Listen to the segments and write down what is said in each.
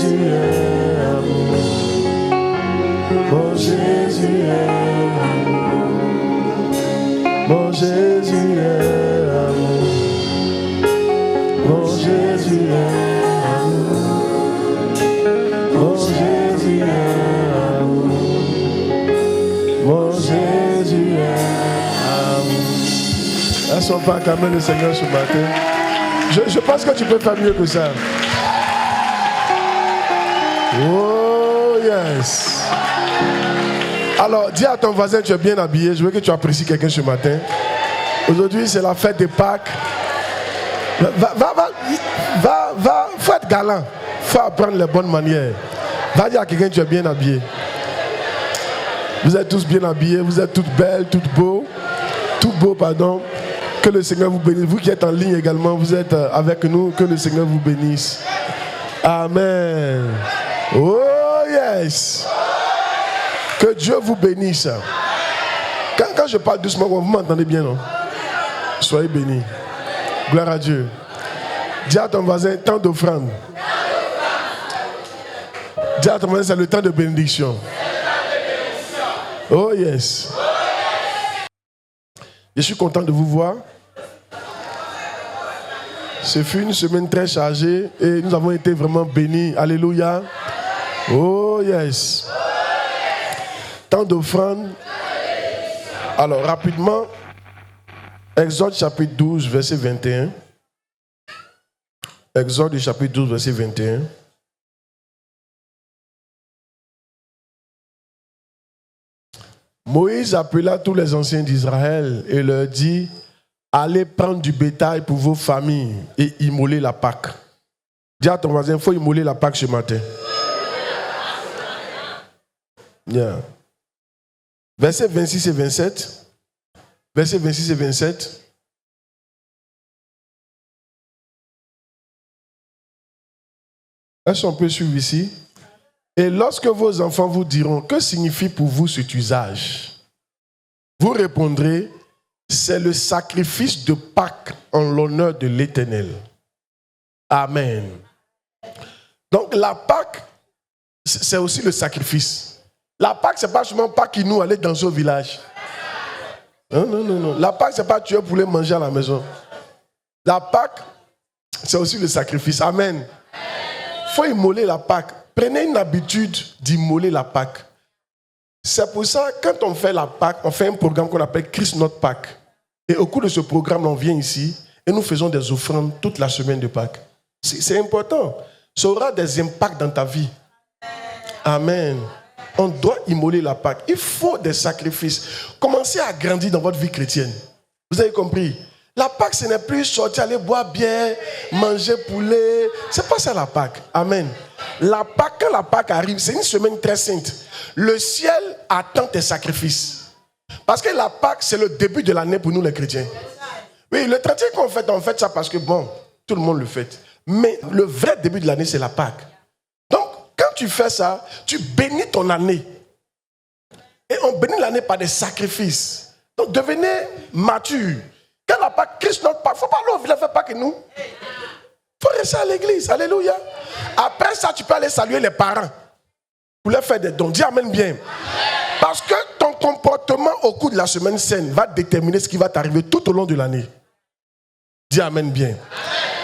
Jésus est amour. Mon Jésus est amour. Mon Jésus est amour. Mon Jésus est amour. Mon Jésus est amour. Mon Jésus est amour. Est-ce qu'on peut acclamer le Seigneur ce matin? Je pense que tu peux faire mieux que ça. Oh yes. Alors, dis à ton voisin, tu es bien habillé. Je veux que tu apprécies quelqu'un ce matin. Aujourd'hui, c'est la fête de Pâques. Va, faut être galant. Faut apprendre les bonnes manières. Va dire à quelqu'un, tu es bien habillé. Vous êtes tous bien habillés, vous êtes toutes belles, toutes beaux. Tout beau, pardon. Que le Seigneur vous bénisse. Vous qui êtes en ligne également, vous êtes avec nous. Que le Seigneur vous bénisse. Amen. Oh yes. Que Dieu vous bénisse. Quand je parle doucement, vous m'entendez bien, non? Soyez bénis. Gloire à Dieu. Dis à ton voisin, temps d'offrande. Dis à ton voisin, c'est le temps de bénédiction. Oh yes. Je suis content de vous voir. Ce fut une semaine très chargée et nous avons été vraiment bénis. Alléluia. Oh yes. Temps d'offrande. Alors rapidement, Exode chapitre 12, verset 21. Exode chapitre 12, verset 21. Moïse appela tous les anciens d'Israël et leur dit: allez prendre du bétail pour vos familles et immoler la Pâque. Dis à ton voisin, il faut immoler la Pâque ce matin. Yeah. Versets 26 et 27. Versets 26 et 27. Est-ce qu'on peut suivre ici? Et lorsque vos enfants vous diront, que signifie pour vous cet usage? Vous répondrez, c'est le sacrifice de Pâques en l'honneur de l'Éternel. Amen. Donc la Pâque, c'est aussi le sacrifice. La Pâque, ce n'est pas seulement Pâques qui nous allait danser au village. Non. La Pâque, ce n'est pas tuer pour les manger à la maison. La Pâque, c'est aussi le sacrifice. Amen. Il faut immoler la Pâque. Prenez une habitude d'immoler la Pâque. C'est pour ça, quand on fait la Pâque, on fait un programme qu'on appelle Christ notre Pâque. Et au cours de ce programme, on vient ici et nous faisons des offrandes toute la semaine de Pâques. C'est important. Ça aura des impacts dans ta vie. Amen. On doit immoler la Pâque. Il faut des sacrifices. Commencez à grandir dans votre vie chrétienne. Vous avez compris? La Pâque, ce n'est plus sortir, aller boire bière, manger poulet. C'est pas ça la Pâque. Amen. La Pâque, quand la Pâque arrive, c'est une semaine très sainte. Le ciel attend tes sacrifices. Parce que la Pâque, c'est le début de l'année pour nous les chrétiens. Oui, le 31 qu'on fait, on fait ça parce que bon, tout le monde le fait. Mais le vrai début de l'année, c'est la Pâque. Donc, quand tu fais ça, tu bénis ton année. Et on bénit l'année par des sacrifices. Donc, devenez mature. Quand la Pâque, Christ notre Pâque, il ne faut pas aller au village faire Pâque nous. Il faut rester à l'église. Alléluia. Après ça, tu peux aller saluer les parents pour leur faire des dons. Dis amen bien. Parce que ton comportement au cours de la semaine saine va déterminer ce qui va t'arriver tout au long de l'année. Dis amen bien.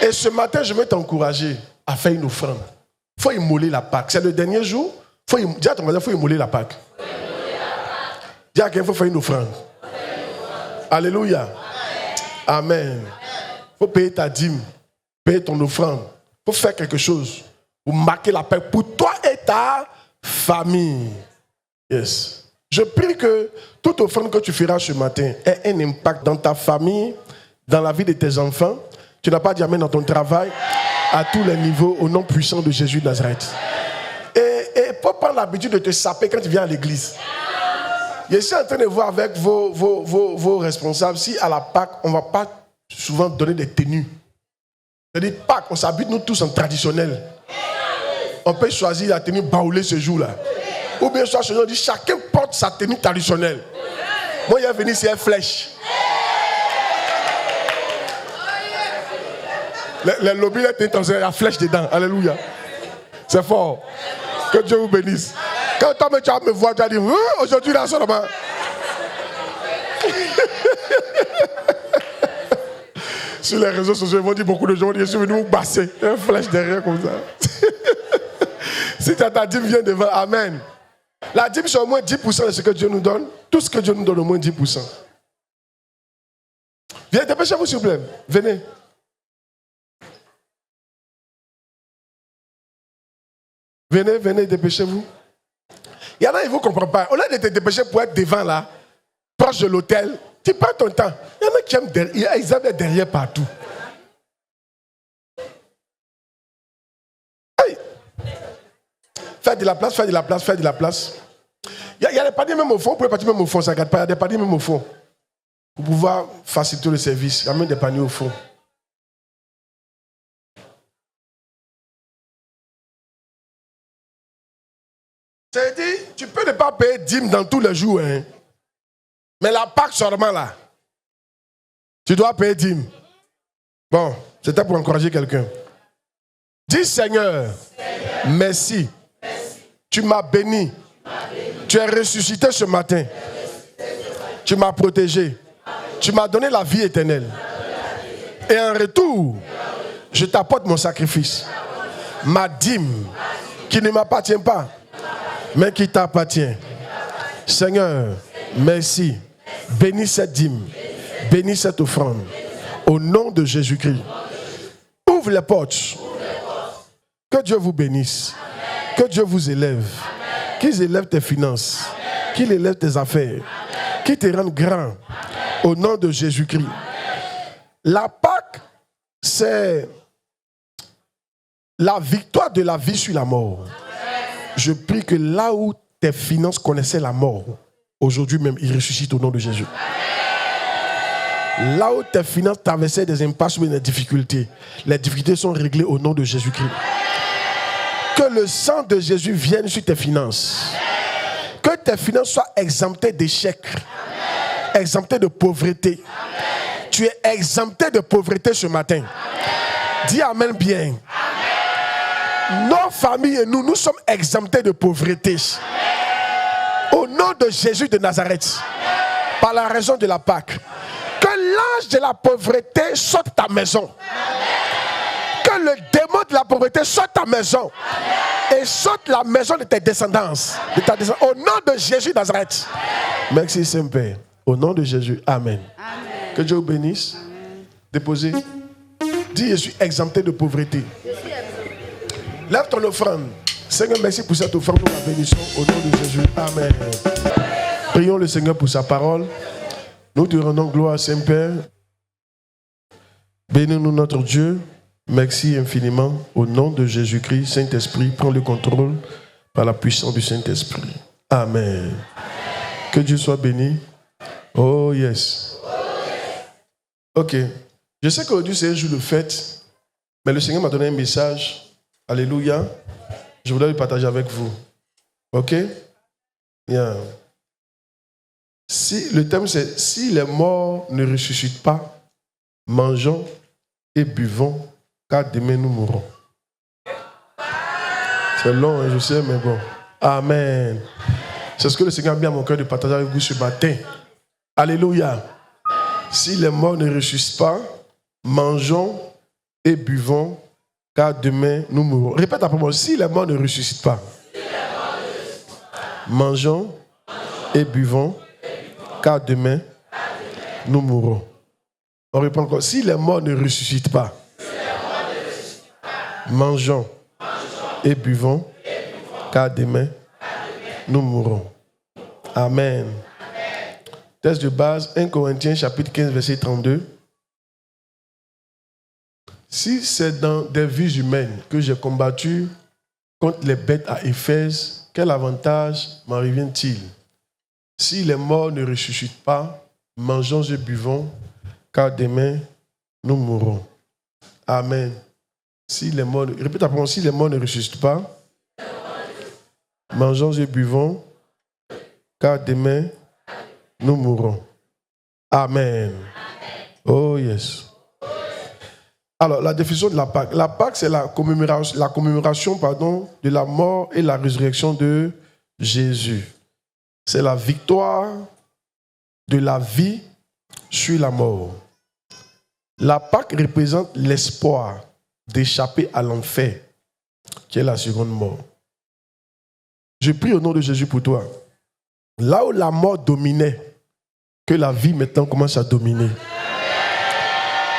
Et ce matin, je vais t'encourager à faire une offrande. Il faut immoler la Pâque. C'est le dernier jour. Dis à ton voisin, il faut immoler la Pâque. Dis à quelqu'un, il faut faire une offrande. Alléluia. Amen. Il faut payer ta dîme, payer ton offrande. Il faut faire quelque chose pour marquer la paix pour toi et ta famille. Yes. Je prie que toute offrande que tu feras ce matin ait un impact dans ta famille, dans la vie de tes enfants. Tu n'as pas dit amen dans ton travail, à tous les niveaux, au nom puissant de Jésus de Nazareth. Et faut prendre l'habitude de te saper quand tu viens à l'église. Je suis en train de voir avec vos responsables si à la Pâque, on ne va pas souvent donner des tenues. C'est-à-dire Pâques, on s'habille nous tous en traditionnel. On peut choisir la tenue baoulée ce jour-là. Ou bien soit ce jour, on dit chacun porte sa tenue traditionnelle. Moi, il est venu, c'est une flèche. Les lobbies, il y a flèche dedans. Alléluia. C'est fort. Que Dieu vous bénisse. Quand toi tu vas me voir, tu vas dire, aujourd'hui là seulement. Sur les réseaux sociaux, ils vont dire beaucoup de gens, je suis venu vous basser. Un flèche derrière comme ça. Si ta dîme vient devant, amen. La dîme, c'est au moins 10% de ce que Dieu nous donne. Tout ce que Dieu nous donne, au moins 10%. Viens, dépêchez-vous s'il vous plaît. Venez. Venez, dépêchez-vous. Il y en a, ils ne vous comprennent pas. Au lieu de te dépêcher pour être devant là, proche de l'hôtel, tu prends ton temps. Il y en a qui aiment derrière, ils aiment derrière partout. Hey. Faites de la place. Il y a des paniers même au fond, vous pouvez partir même au fond, ça ne regarde pas. Il y a des paniers même au fond. Pour pouvoir faciliter le service, il y a même des paniers au fond. C'est-à-dire, tu peux ne pas payer dîme dans tous les jours, hein. Mais la Pâque seulement là, tu dois payer dîme. Bon, c'était pour encourager quelqu'un. Dis Seigneur, merci. Tu m'as béni. Tu es ressuscité ce matin. Tu m'as protégé. Tu m'as donné la vie éternelle. Et en retour, je t'apporte mon sacrifice. Ma dîme, qui ne m'appartient pas, mais qui t'appartient. Seigneur, merci. Bénis cette dîme. Bénis cette offrande. Au nom de Jésus-Christ. Ouvre les portes. Que Dieu vous bénisse. Que Dieu vous élève. Qu'il élève tes finances. Qu'il élève tes affaires. Qu'il te rende grand. Au nom de Jésus-Christ. La Pâque, c'est la victoire de la vie sur la mort. Je prie que là où tes finances connaissaient la mort, aujourd'hui même, ils ressuscitent au nom de Jésus. Là où tes finances traversaient des impasses ou des difficultés, les difficultés sont réglées au nom de Jésus-Christ. Que le sang de Jésus vienne sur tes finances. Que tes finances soient exemptées d'échecs, exemptées de pauvreté. Tu es exempté de pauvreté ce matin. Dis amen bien. Nos familles et nous sommes exemptés de pauvreté. Au nom de Jésus de Nazareth. Par la raison de la Pâque. Que l'ange de la pauvreté sorte ta maison. Que le démon de la pauvreté sorte ta maison. Et sorte la maison de tes descendants. Au nom de Jésus de Nazareth. Merci Saint-Père. Au nom de Jésus. Amen. Amen. Que Dieu vous bénisse. Amen. Déposez. Dis, je suis exempté de pauvreté. Lève ton offrande. Seigneur, merci pour cette offrande. Nous la bénissons au nom de Jésus. Amen. Prions le Seigneur pour sa parole. Nous te rendons gloire, Saint-Père. Bénis-nous notre Dieu. Merci infiniment. Au nom de Jésus-Christ, Saint-Esprit, prends le contrôle par la puissance du Saint-Esprit. Amen. Que Dieu soit béni. Oh yes. Ok. Je sais qu'aujourd'hui c'est un jour de fête, mais le Seigneur m'a donné un message. Alléluia. Je voudrais le partager avec vous. Ok? Yeah. Le thème c'est si les morts ne ressuscitent pas, mangeons et buvons, car demain nous mourrons. C'est long, hein, je sais, mais bon. Amen. C'est ce que le Seigneur a mis à mon cœur de partager avec vous ce matin. Alléluia. Si les morts ne ressuscitent pas, mangeons et buvons, car demain nous mourrons. Répète après moi. Si les morts ne ressuscitent pas, mangeons et buvons, car demain nous mourrons. On répond encore. Si les morts ne ressuscitent pas, mangeons et buvons, car demain nous mourrons. Amen. Texte de base, 1 Corinthiens chapitre 15, verset 32. Si c'est dans des vies humaines que j'ai combattu contre les bêtes à Éphèse, quel avantage m'en revient-il? Si les morts ne ressuscitent pas, mangeons et buvons, car demain nous mourrons. Amen. Si les morts, répète après moi, si les morts ne ressuscitent pas, mangeons et buvons, car demain nous mourrons. Amen. Oh yes. Alors, la définition de la Pâque. La Pâque, c'est la commémoration de la mort et la résurrection de Jésus. C'est la victoire de la vie sur la mort. La Pâque représente l'espoir d'échapper à l'enfer, qui est la seconde mort. Je prie au nom de Jésus pour toi. Là où la mort dominait, que la vie maintenant commence à dominer.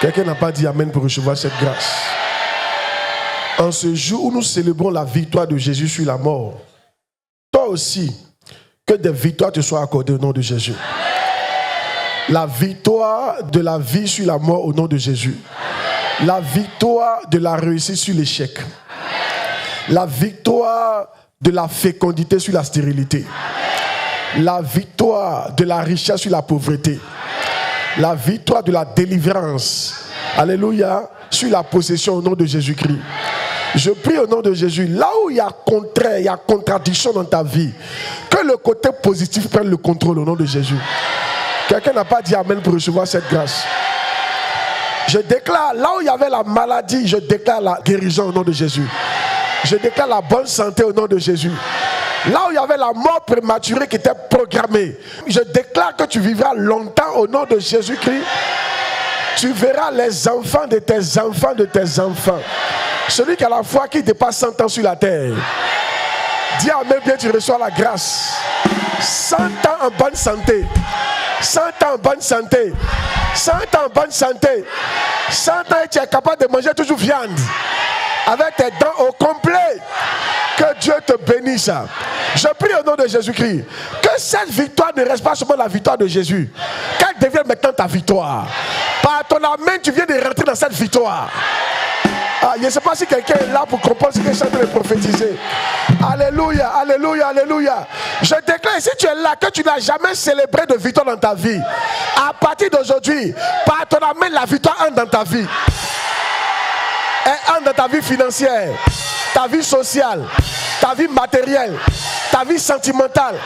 Quelqu'un n'a pas dit Amen pour recevoir cette grâce. En ce jour où nous célébrons la victoire de Jésus sur la mort, toi aussi, que des victoires te soient accordées au nom de Jésus. La victoire de la vie sur la mort au nom de Jésus. La victoire de la réussite sur l'échec. La victoire de la fécondité sur la stérilité. La victoire de la richesse sur la pauvreté. La victoire de la délivrance, alléluia, sur la possession au nom de Jésus-Christ. Je prie au nom de Jésus, là où il y a contraire, il y a contradiction dans ta vie, que le côté positif prenne le contrôle au nom de Jésus. Quelqu'un n'a pas dit Amen pour recevoir cette grâce. Je déclare, là où il y avait la maladie, je déclare la guérison au nom de Jésus. Je déclare la bonne santé au nom de Jésus. Là où il y avait la mort prématurée qui était programmée, je déclare que tu vivras longtemps au nom de Jésus-Christ. Tu verras les enfants de tes enfants de tes enfants. Celui qui a la foi qui dépasse 100 ans sur la terre. Dis Amen bien, tu reçois la grâce. 100 ans en bonne santé. 100 ans en bonne santé. 100 ans en bonne santé. 100 ans et tu es capable de manger toujours viande. Avec tes dents au complet. Que Dieu te bénisse. Je prie au nom de Jésus-Christ que cette victoire ne reste pas seulement la victoire de Jésus, qu'elle devienne maintenant ta victoire. Par ton amen, tu viens de rentrer dans cette victoire. Je ne sais pas si quelqu'un est là pour comprendre ce que je suis en train de prophétiser. Alléluia, alléluia, alléluia. Je déclare, si tu es là, que tu n'as jamais célébré de victoire dans ta vie, à partir d'aujourd'hui, par ton amen, la victoire entre dans ta vie. Elle entre dans ta vie financière, ta vie sociale, ta vie matérielle, ta vie sentimentale,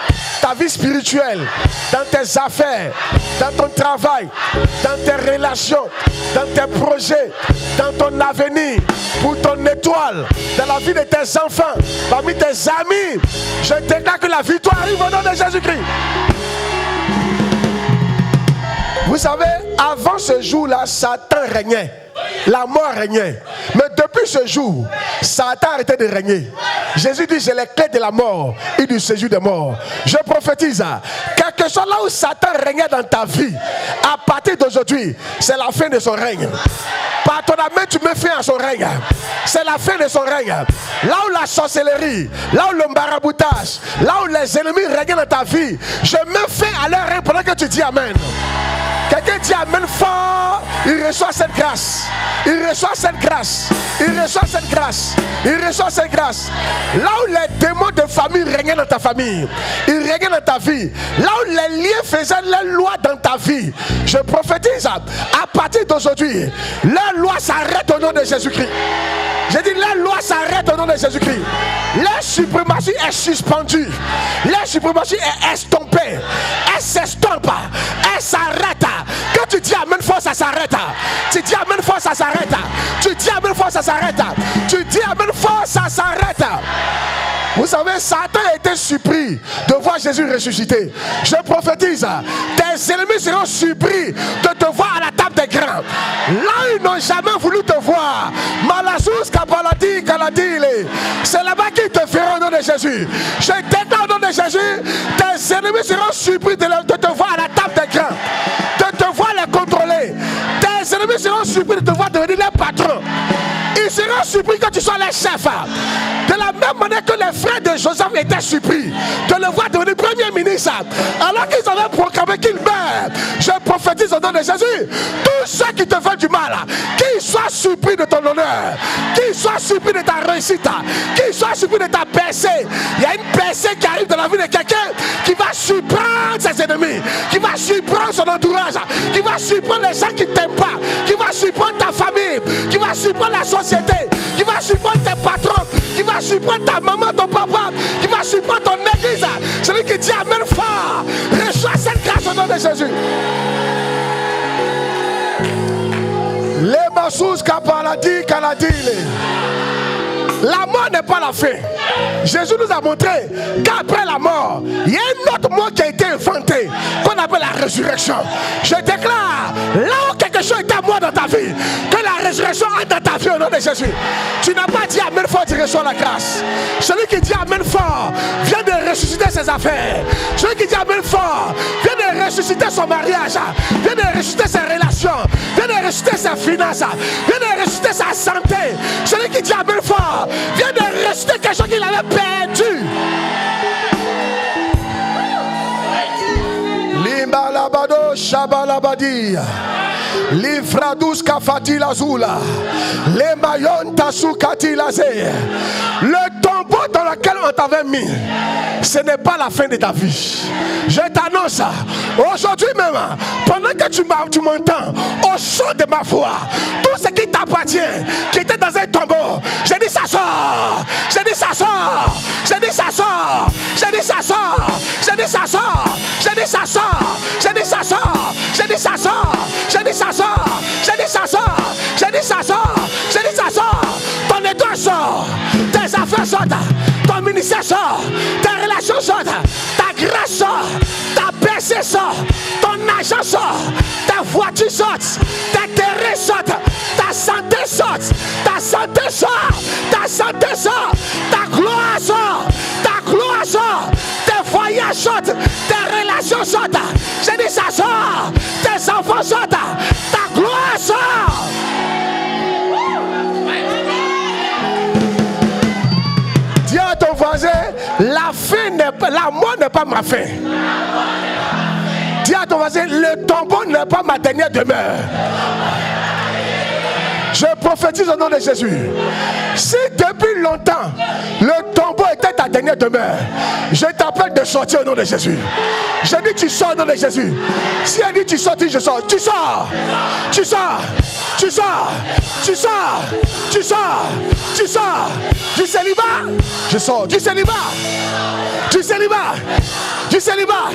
ta vie spirituelle, dans tes affaires, dans ton travail, dans tes relations, dans tes projets, dans ton avenir, pour ton étoile, dans la vie de tes enfants, parmi tes amis. Je déclare que la victoire arrive au nom de Jésus-Christ. Vous savez, avant ce jour-là, Satan régnait. La mort régnait. Mais depuis ce jour, Satan a arrêté de régner. Jésus dit, j'ai les clés de la mort et du séjour des morts. Je prophétise, quel que soit là où Satan régnait dans ta vie, à partir d'aujourd'hui, c'est la fin de son règne. Par ton amen, tu mets fin à son règne. C'est la fin de son règne. Là où la sorcellerie, là où le maraboutage, là où les ennemis règnent dans ta vie, je mets fin à leur règne pendant que tu dis Amen. Quelqu'un dit Amen fort, il reçoit cette grâce. Il reçoit cette grâce. Il reçoit cette grâce. Il reçoit cette grâce. Là où les démons de famille régnaient dans ta famille, ils régnaient dans ta vie. Là où les liens faisaient les lois dans ta vie, je prophétise, à partir d'aujourd'hui, les lois s'arrêtent au nom de Jésus-Christ. J'ai dit, les lois s'arrêtent au nom de Jésus-Christ. La suprématie est suspendue. La suprématie est estompée. Elle s'estompe. Elle s'arrête. Quand tu dis Amen fort, ça s'arrête. Tu dis Amen fort, ça s'arrête. Tu dis Amen fort, ça s'arrête. Tu dis Amen fort, ça s'arrête. Vous savez, Satan a été surpris de voir Jésus ressuscité. Je prophétise, tes ennemis seront surpris de te voir à la table des grands. Là, ils n'ont jamais voulu te voir. Malasous, Kabalati, Kaladile. C'est là-bas qu'ils te feront au nom de Jésus. Je déclare au nom de Jésus, tes ennemis seront surpris de te voir à la table des grands. De te voir les contrôler. Tes ennemis seront surpris de te voir devenir les patrons. Ils seront surpris que tu sois les chefs. De la même manière que les frères de Joseph étaient surpris de le voir devenir premier ministre, alors qu'ils avaient proclamé qu'il meurt. Je prophétise au nom de Jésus. Tous ceux qui te veulent du mal, qu'ils soient surpris de ton honneur, qu'ils soient surpris de ta réussite, qu'ils soient surpris de ta percée. Il y a une percée qui arrive dans la vie de quelqu'un qui va surprendre ses ennemis, qui va surprendre son entourage, qui va surprendre les gens qui ne t'aiment pas, qui va surprendre ta famille, qui va surprendre la société, qui va surprendre tes patrons, qui va surprendre ta maman, ton papa, qui va surprendre ton église. Celui qui dit Amen fort, reçois cette grâce au nom de Jésus. Les La mort n'est pas la fin. Jésus nous a montré qu'après la mort, il y a un autre mot qui a été inventé, qu'on appelle la résurrection. Je déclare, là où quelque chose était mort dans ta vie, que la résurrection entre dans ta vie au nom de Jésus. Tu n'as pas dit amen fort, tu reçois la grâce. Celui qui dit amen fort vient de ressusciter ses affaires. Celui qui dit amen fort vient de ressusciter son mariage, vient de ressusciter ses relations, vient de ressusciter ses finances, vient de ressusciter sa santé. Celui qui dit amen fort vient de ressusciter quelque chose qu'il avait perdu. Limbalabado Shabalabadia Livradus Kafati Lazula Lemayon Tasukati Lazé. Le tombeau dans lequel on t'avait mis, ce n'est pas la fin de ta vie. Je t'annonce aujourd'hui même, pendant que tu m'entends, au son de ma voix, tout ce qui t'appartient, qui était dans un tombeau, je dis ça sort, je dis ça sort, je dis ça sort, je dis ça sort, je dis ça sort, je dis ça sort, je dis ça sort, je dis ça sort, je dis ça sort, je dis ça sort, je dis ça sort, je dis ça sort. Ton étoile sort, tes affaires sortent, ton ministère sort, tes relations sortent, ta grâce sort, ta percée sort, ton argent sort, ta voiture sort, tes terrains sortent, ta santé sort, ta santé sort, ta santé sort, ta gloire sort, ta gloire sort, tes voyages sortent, tes relations sortent. Je dis ça sort, tes enfants sortent, ta gloire sort. Dis à ton voisin, la mort n'est pas ma fin. Dis à ton voisin, le tombeau n'est pas ma dernière demeure. Je prophétise au nom de Jésus. Si depuis longtemps le tombeau était ta dernière demeure, je t'appelle de sortir au nom de Jésus. Je dis tu sors au nom de Jésus. Si elle dit tu sors, je sors. Tu sors. Tu sors. Tu sors. Tu sors. Tu sors. Tu sors. Du célibat. Je sors. Du célibat. Du célibat. Du célibat.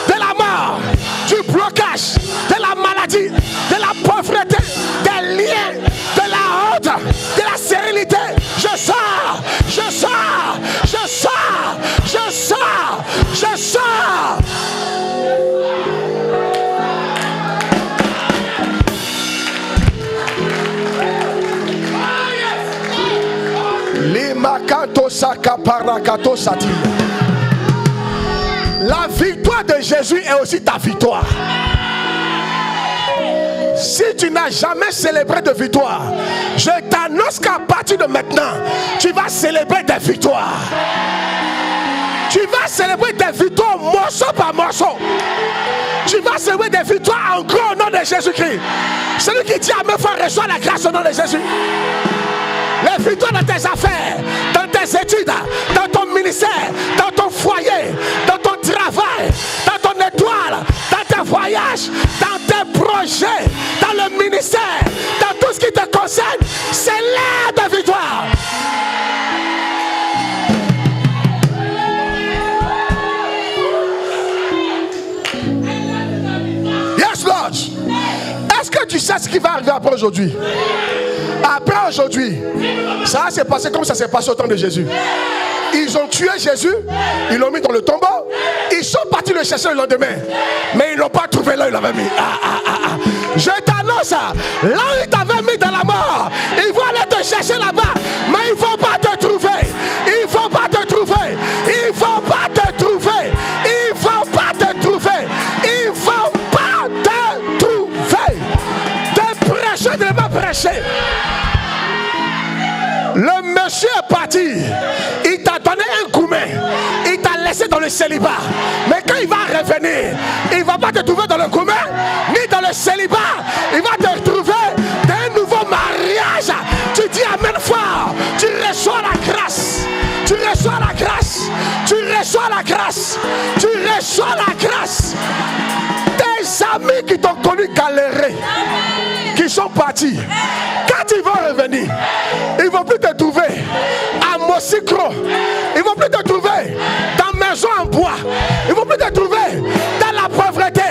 De la mort. Du blocage. De la maladie. De la pauvreté. Des liens. De la honte. De la stérilité. Je sors. Je sors. Je sors. Je sors. Je sors. La victoire de Jésus est aussi ta victoire. Si tu n'as jamais célébré de victoire, je t'annonce qu'à partir de maintenant, tu vas célébrer des victoires. Tu vas célébrer des victoires morceau par morceau. Tu vas célébrer des victoires en gros au nom de Jésus-Christ. Celui qui dit à mes frères, reçois la grâce au nom de Jésus. Les victoires dans tes affaires, dans tes études, dans ton ministère, dans ton foyer, dans ton travail, dans ton étoile, dans tes voyages, dans tes projets, dans le ministère, dans tout ce qui te concerne, c'est l'heure de victoire. Yes, Lord. Est-ce que tu sais ce qui va arriver après aujourd'hui? Après aujourd'hui, ça s'est passé comme ça s'est passé au temps de Jésus. Ils ont tué Jésus, ils l'ont mis dans le tombeau, ils sont partis le chercher le lendemain, mais ils ne l'ont pas trouvé là où ils l'avaient mis. Je t'annonce, là où ils t'avaient mis dans la mort, ils vont aller te chercher là-bas, mais ils ne vont pas te trouver. Ils ne vont pas te trouver. Ils ne vont pas te trouver. Ils ne vont pas te trouver. Ils ne vont pas te trouver. De prêcher, de ne pas prêcher. Le monsieur est parti, il t'a donné un coup de main, il t'a laissé dans le célibat. Mais quand il va revenir, il ne va pas te trouver dans le coup de main, ni dans le célibat. Il va te retrouver dans un nouveau mariage. Tu dis amen fort, tu reçois la grâce. Tu reçois la grâce. Tu reçois la grâce. Tu reçois la grâce. Tes amis qui t'ont connu galérer, qui sont partis, quand ils vont revenir, ils ne vont plus te trouver à Mossicro. Ils ne vont plus te trouver dans maison en bois. Ils ne vont plus te trouver dans la pauvreté.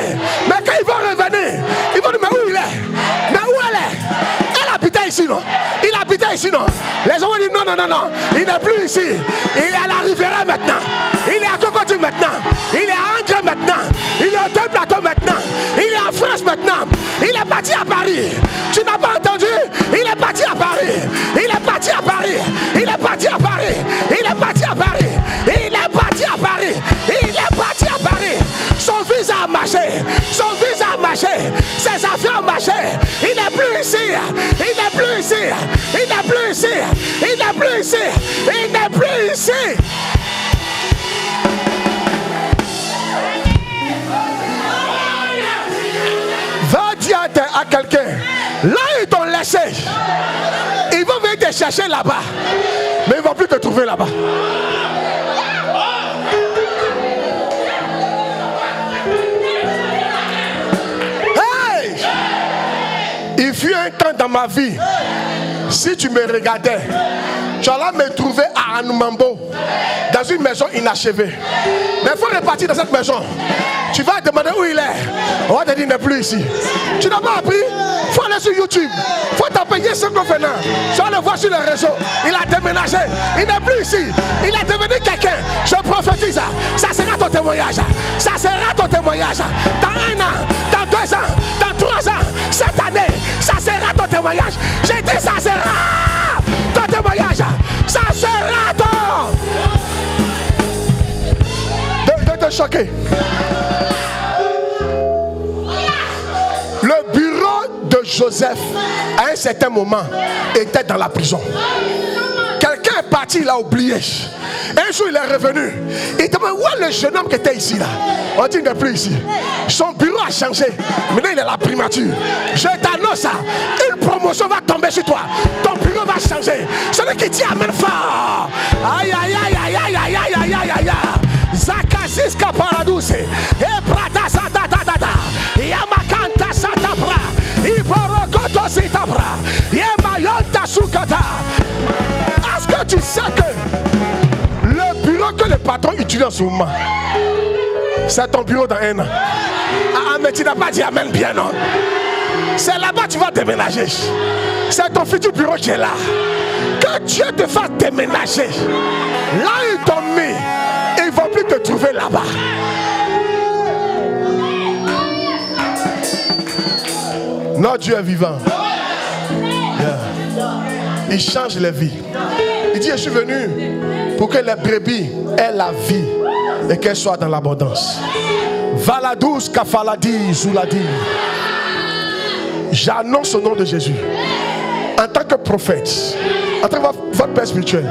Mais quand ils vont revenir, ils vont dire mais où il est? Mais où elle est? Elle habite non? Il habitait ici, non? Les gens ont dit non. Il n'est plus ici. Il est à la Riviera maintenant. Il est à Cocotu maintenant. Il est à Angers maintenant. Il est au Deux Plateaux maintenant. Il est en France maintenant. Il est parti à Paris. Tu n'as pas entendu? Il est parti à Paris. Il est parti à Paris. Il est parti à Paris. Il est parti à Paris. Il est parti à Paris. Il est parti à Paris. Son visa a marché. Son visa a marché. Ses affaires ont marché. Il n'est plus ici. Il n'est plus ici. Il n'est plus ici. Il n'est plus ici. Il n'est plus ici. Va dire à quelqu'un, là ils t'ont laissé. Ils vont venir te chercher là-bas. Mais ils ne vont plus te trouver là-bas. Hey! Il fut un temps dans ma vie, si tu me regardais, tu allais me trouver à Anoumambo, dans une maison inachevée. Mais il faut repartir dans cette maison. Tu vas demander où il est. On va te dire il n'est plus ici. Tu n'as pas appris? Il faut aller sur YouTube. Il faut taper Yesu Fena. Tu vas le voir sur les réseaux. Il a déménagé. Il n'est plus ici. Il est devenu quelqu'un. Je prophétise. Ça sera ton témoignage. Ça sera ton témoignage. Dans 1 an, dans 2 ans, dans 3 ans, cette année, ça sera ton témoignage. J'ai dit ça sera ton témoignage. Ça sera ton... De te choquer. Le bureau de Joseph, à un certain moment, était dans la prison. Quelqu'un est parti, il a oublié. Un jour, il est revenu. Il demande où est le jeune homme qui était ici là? On dit qu'il n'est plus ici. Son bureau a changé. Maintenant, il est la primature. Je t'annonce ça. Une promotion va tomber sur toi. Ton bureau va changer. Celui qui dit amen fort. Aïe, aïe, aïe, aïe, aïe, aïe, aïe, aïe, aïe, aïe. Zakasiska paradouce. Ebrata satatata. Yamakanta satabra. Iborokoto sitabra. Yemayonta sukata. Est-ce que tu sais que le bureau que le patron utilise en ce moment, c'est ton bureau dans 1 an? Ah, mais tu n'as pas dit amen bien, non? C'est là-bas que tu vas déménager. C'est ton futur bureau qui est là. Que Dieu te fasse déménager. Là, ils t'ont mis. Ils ne vont plus te trouver là-bas. Notre Dieu est vivant. Yeah. Il change les vies. Il dit, je suis venu pour que les brebis aient la vie et qu'elles soient dans l'abondance. Valadous kafaladi zouladi. J'annonce au nom de Jésus, en tant que prophète, en tant que votre père spirituel,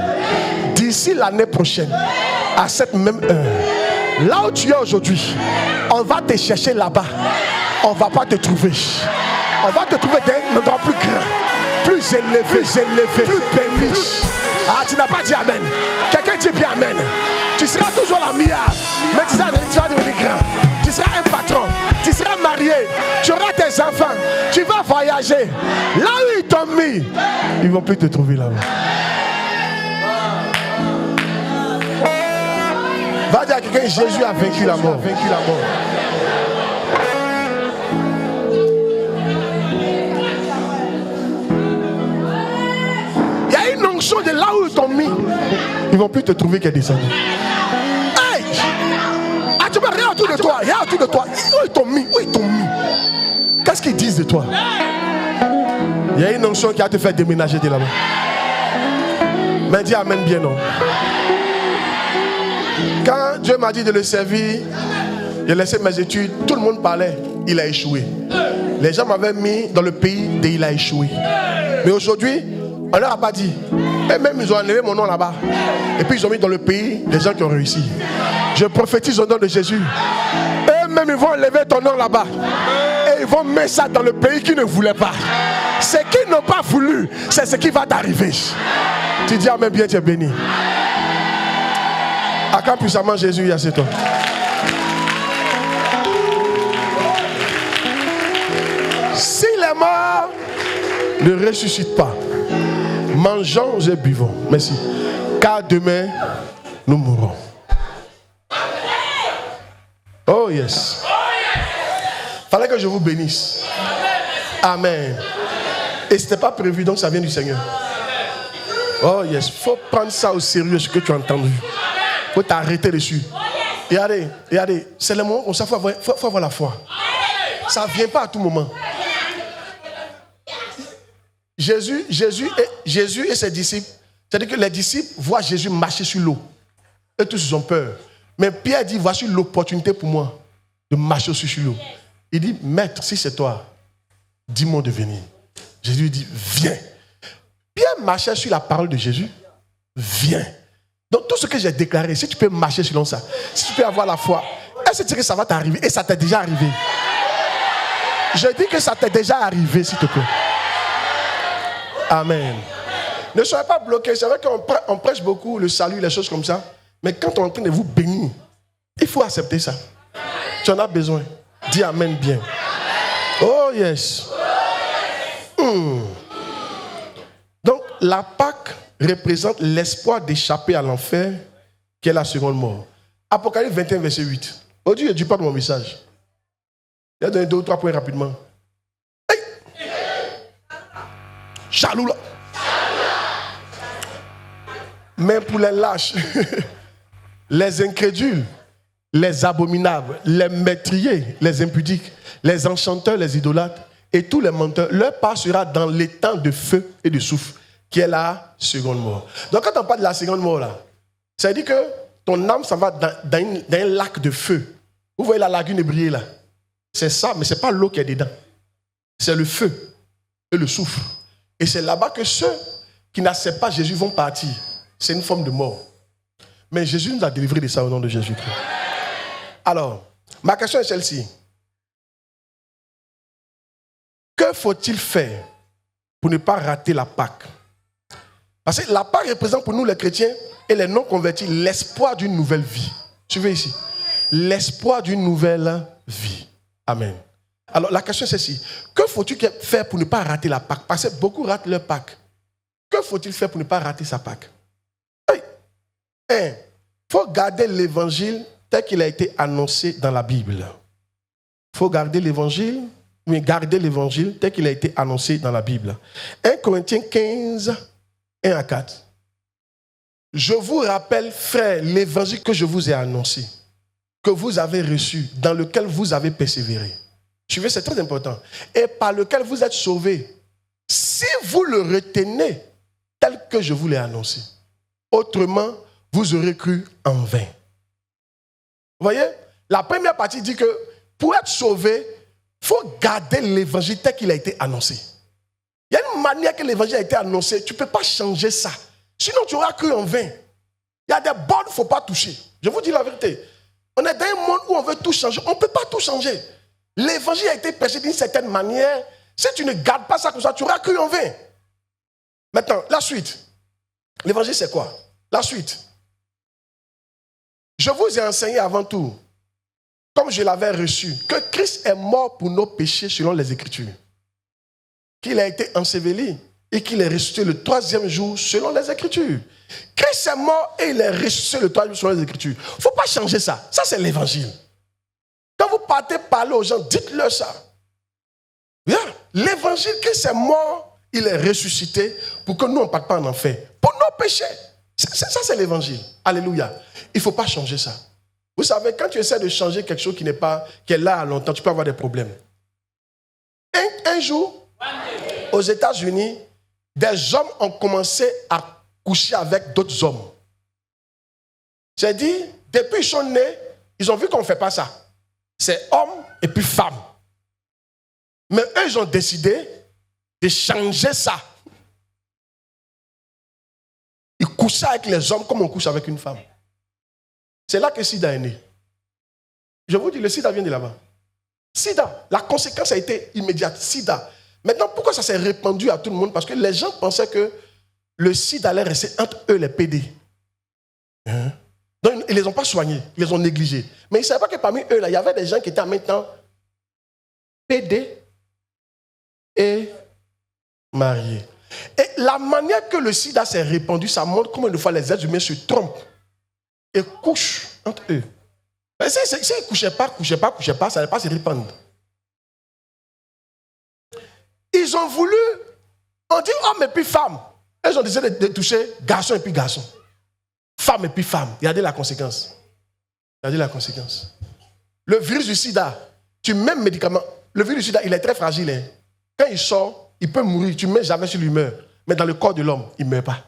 d'ici l'année prochaine, à cette même heure, là où tu es aujourd'hui, on va te chercher là-bas. On ne va pas te trouver. On va te trouver dans un endroit plus grand, plus élevé, plus béni. Ah, tu n'as pas dit amen. Quelqu'un dit bien amen. Tu seras toujours la meilleure, mais tu vas devenir grand. Tu seras un patron, tu seras marié, tu auras tes enfants, tu vas voyager. Là où ils t'ont mis, ils ne vont plus te trouver là-bas. Va dire à quelqu'un, Jésus a vaincu la mort. Il y a une onction de là où ils t'ont mis. Ils ne vont plus te trouver qu'elle descend. Hey! Ah, tu vois, rien autour de toi. Où ils t'ont mis? Qu'est-ce qu'ils disent de toi? Il y a une onction qui va te faire déménager de là-bas. Mais dis amen bien, non? Quand Dieu m'a dit de le servir, j'ai laissé mes études, tout le monde parlait, il a échoué. Les gens m'avaient mis dans le pays de il a échoué. Mais aujourd'hui, on ne leur a pas dit. Et même ils ont enlevé mon nom là-bas. Et puis ils ont mis dans le pays des gens qui ont réussi. Je prophétise au nom de Jésus. Eux-mêmes ils vont enlever ton nom là-bas. Et ils vont mettre ça dans le pays qu'ils ne voulaient pas. Ce qu'ils n'ont pas voulu, c'est ce qui va t'arriver. Tu dis amen bien, tu es béni. À quand puissamment Jésus y a c'est toi. Si les morts ne ressuscitent pas, mangeons et buvons. Merci. Car demain, nous mourrons. Oh yes. Fallait que je vous bénisse. Amen. Et ce n'était pas prévu, donc ça vient du Seigneur. Oh yes, il faut prendre ça au sérieux, ce que tu as entendu. Il faut t'arrêter dessus. Regardez, c'est le moment où il faut avoir la foi. Ça ne vient pas à tout moment. Jésus et ses disciples, c'est-à-dire que les disciples voient Jésus marcher sur l'eau. Et tous ils ont peur. Mais Pierre dit, voici l'opportunité pour moi de marcher aussi sur l'eau. Il dit, maître, si c'est toi, dis-moi de venir. Jésus lui dit, viens. Pierre marchait sur la parole de Jésus. Viens. Donc tout ce que j'ai déclaré, si tu peux marcher selon ça, si tu peux avoir la foi, est-ce que ça va t'arriver? Et ça t'est déjà arrivé. Je dis que ça t'est déjà arrivé, s'il te plaît. Amen. Ne soyez pas bloqués. C'est vrai qu'on prêche beaucoup le salut, les choses comme ça. Mais quand on est en train de vous bénir, il faut accepter ça. Tu en as besoin. Dis amen bien. Oh yes. Donc la Pâque représente l'espoir d'échapper à l'enfer, qui est la seconde mort. Apocalypse 21, verset 8. Aujourd'hui, je ne dis pas de mon message. Il a donné 2 ou 3 points rapidement. Hey! Jaloux là. Mais pour les lâches, les incrédules, les abominables, les meurtriers, les impudiques, les enchanteurs, les idolâtres et tous les menteurs, leur part sera dans l'étang de feu et de soufre, qui est la seconde mort. Donc quand on parle de la seconde mort là, ça veut dire que ton âme s'en va dans un lac de feu. Vous voyez la lagune briller là? C'est ça, mais ce n'est pas l'eau qui est dedans. C'est le feu et le soufre. Et c'est là-bas que ceux qui n'acceptent pas Jésus vont partir. C'est une forme de mort. Mais Jésus nous a délivrés de ça au nom de Jésus-Christ. Alors, ma question est celle-ci. Que faut-il faire pour ne pas rater la Pâque? Parce que la Pâque représente pour nous les chrétiens et les non-convertis l'espoir d'une nouvelle vie. Suivez ici. L'espoir d'une nouvelle vie. Amen. Alors la question c'est celle-ci. Que faut-il faire pour ne pas rater la Pâque? Parce que beaucoup ratent leur Pâque. Que faut-il faire pour ne pas rater sa Pâque? Il faut garder l'évangile tel qu'il a été annoncé dans la Bible. Il faut garder l'évangile tel qu'il a été annoncé dans la Bible. 1 Corinthiens 15, 1 à 4. Je vous rappelle, frères, l'évangile que je vous ai annoncé, que vous avez reçu, dans lequel vous avez persévéré. Suivez, c'est très important. Et par lequel vous êtes sauvés, si vous le retenez tel que je vous l'ai annoncé. Autrement, vous aurez cru en vain. Vous voyez? La première partie dit que pour être sauvé, il faut garder l'évangile tel qu'il a été annoncé. Il y a une manière que l'évangile a été annoncé, tu ne peux pas changer ça. Sinon, tu auras cru en vain. Il y a des bornes qu'il ne faut pas toucher. Je vous dis la vérité. On est dans un monde où on veut tout changer. On ne peut pas tout changer. L'évangile a été prêché d'une certaine manière. Si tu ne gardes pas ça comme ça, tu auras cru en vain. Maintenant, la suite. L'évangile, c'est quoi? La suite. Je vous ai enseigné avant tout, comme je l'avais reçu, que Christ est mort pour nos péchés selon les Écritures. Qu'il a été enseveli et qu'il est ressuscité le 3e jour selon les Écritures. Christ est mort et il est ressuscité le 3e jour selon les Écritures. Il ne faut pas changer ça. Ça, c'est l'évangile. Quand vous partez parler aux gens, dites-leur ça. Bien. L'évangile, Christ est mort, il est ressuscité pour que nous, on ne parte pas en enfer. Pour nos péchés. Ça, c'est l'évangile. Alléluia. Il ne faut pas changer ça. Vous savez, quand tu essaies de changer quelque chose qui est là à longtemps, tu peux avoir des problèmes. Un jour, aux États-Unis, des hommes ont commencé à coucher avec d'autres hommes. C'est dit, depuis qu'ils sont nés, ils ont vu qu'on ne fait pas ça. C'est homme et puis femme. Mais eux, ils ont décidé de changer ça. Ils couchaient avec les hommes comme on couche avec une femme. C'est là que le sida est né. Je vous dis, le sida vient de là-bas. Sida, la conséquence a été immédiate. Sida. Maintenant, pourquoi ça s'est répandu à tout le monde? Parce que les gens pensaient que le sida allait rester entre eux, les PD. Donc, ils ne les ont pas soignés, ils les ont négligés. Mais ils ne savaient pas que parmi eux, là, il y avait des gens qui étaient en même temps PD et mariés. Et la manière que le sida s'est répandu, ça montre combien de fois les êtres humains se trompent et couchent entre eux. S'ils ne couchaient pas, ça n'allait pas se répandre. Ils ont voulu On dit homme et puis femme. Ils ont décidé de toucher garçon et puis garçon. Femme et puis femme. Regardez la conséquence. Regardez la conséquence. Le virus du sida, tu mets un médicament. Le virus du sida, il est très fragile. Hein. Quand il sort, il peut mourir. Tu mets jamais sur lui, il meurt. Mais dans le corps de l'homme, il ne meurt pas.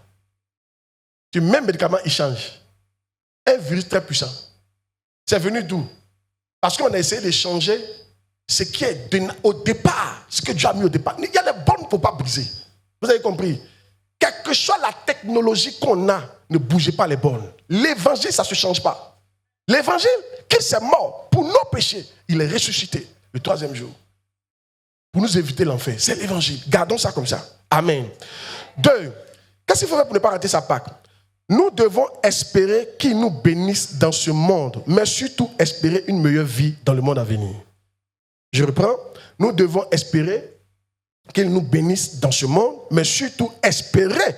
Tu mets un médicament, il change. Un virus très puissant. C'est venu d'où? Parce qu'on a essayé de changer ce qui est au départ, ce que Dieu a mis au départ. Il y a des bornes qu'il ne faut pas briser. Vous avez compris? Quelle que soit la technologie qu'on a, ne bougez pas les bornes. L'évangile, ça ne se change pas. L'évangile, Christ est mort pour nos péchés. Il est ressuscité le 3e jour. Pour nous éviter l'enfer. C'est l'évangile. Gardons ça comme ça. Amen. 2. Qu'est-ce qu'il faut faire pour ne pas rater sa Pâque? Nous devons espérer qu'il nous bénisse dans ce monde, mais surtout espérer une meilleure vie dans le monde à venir. Je reprends. Nous devons espérer qu'il nous bénisse dans ce monde, mais surtout espérer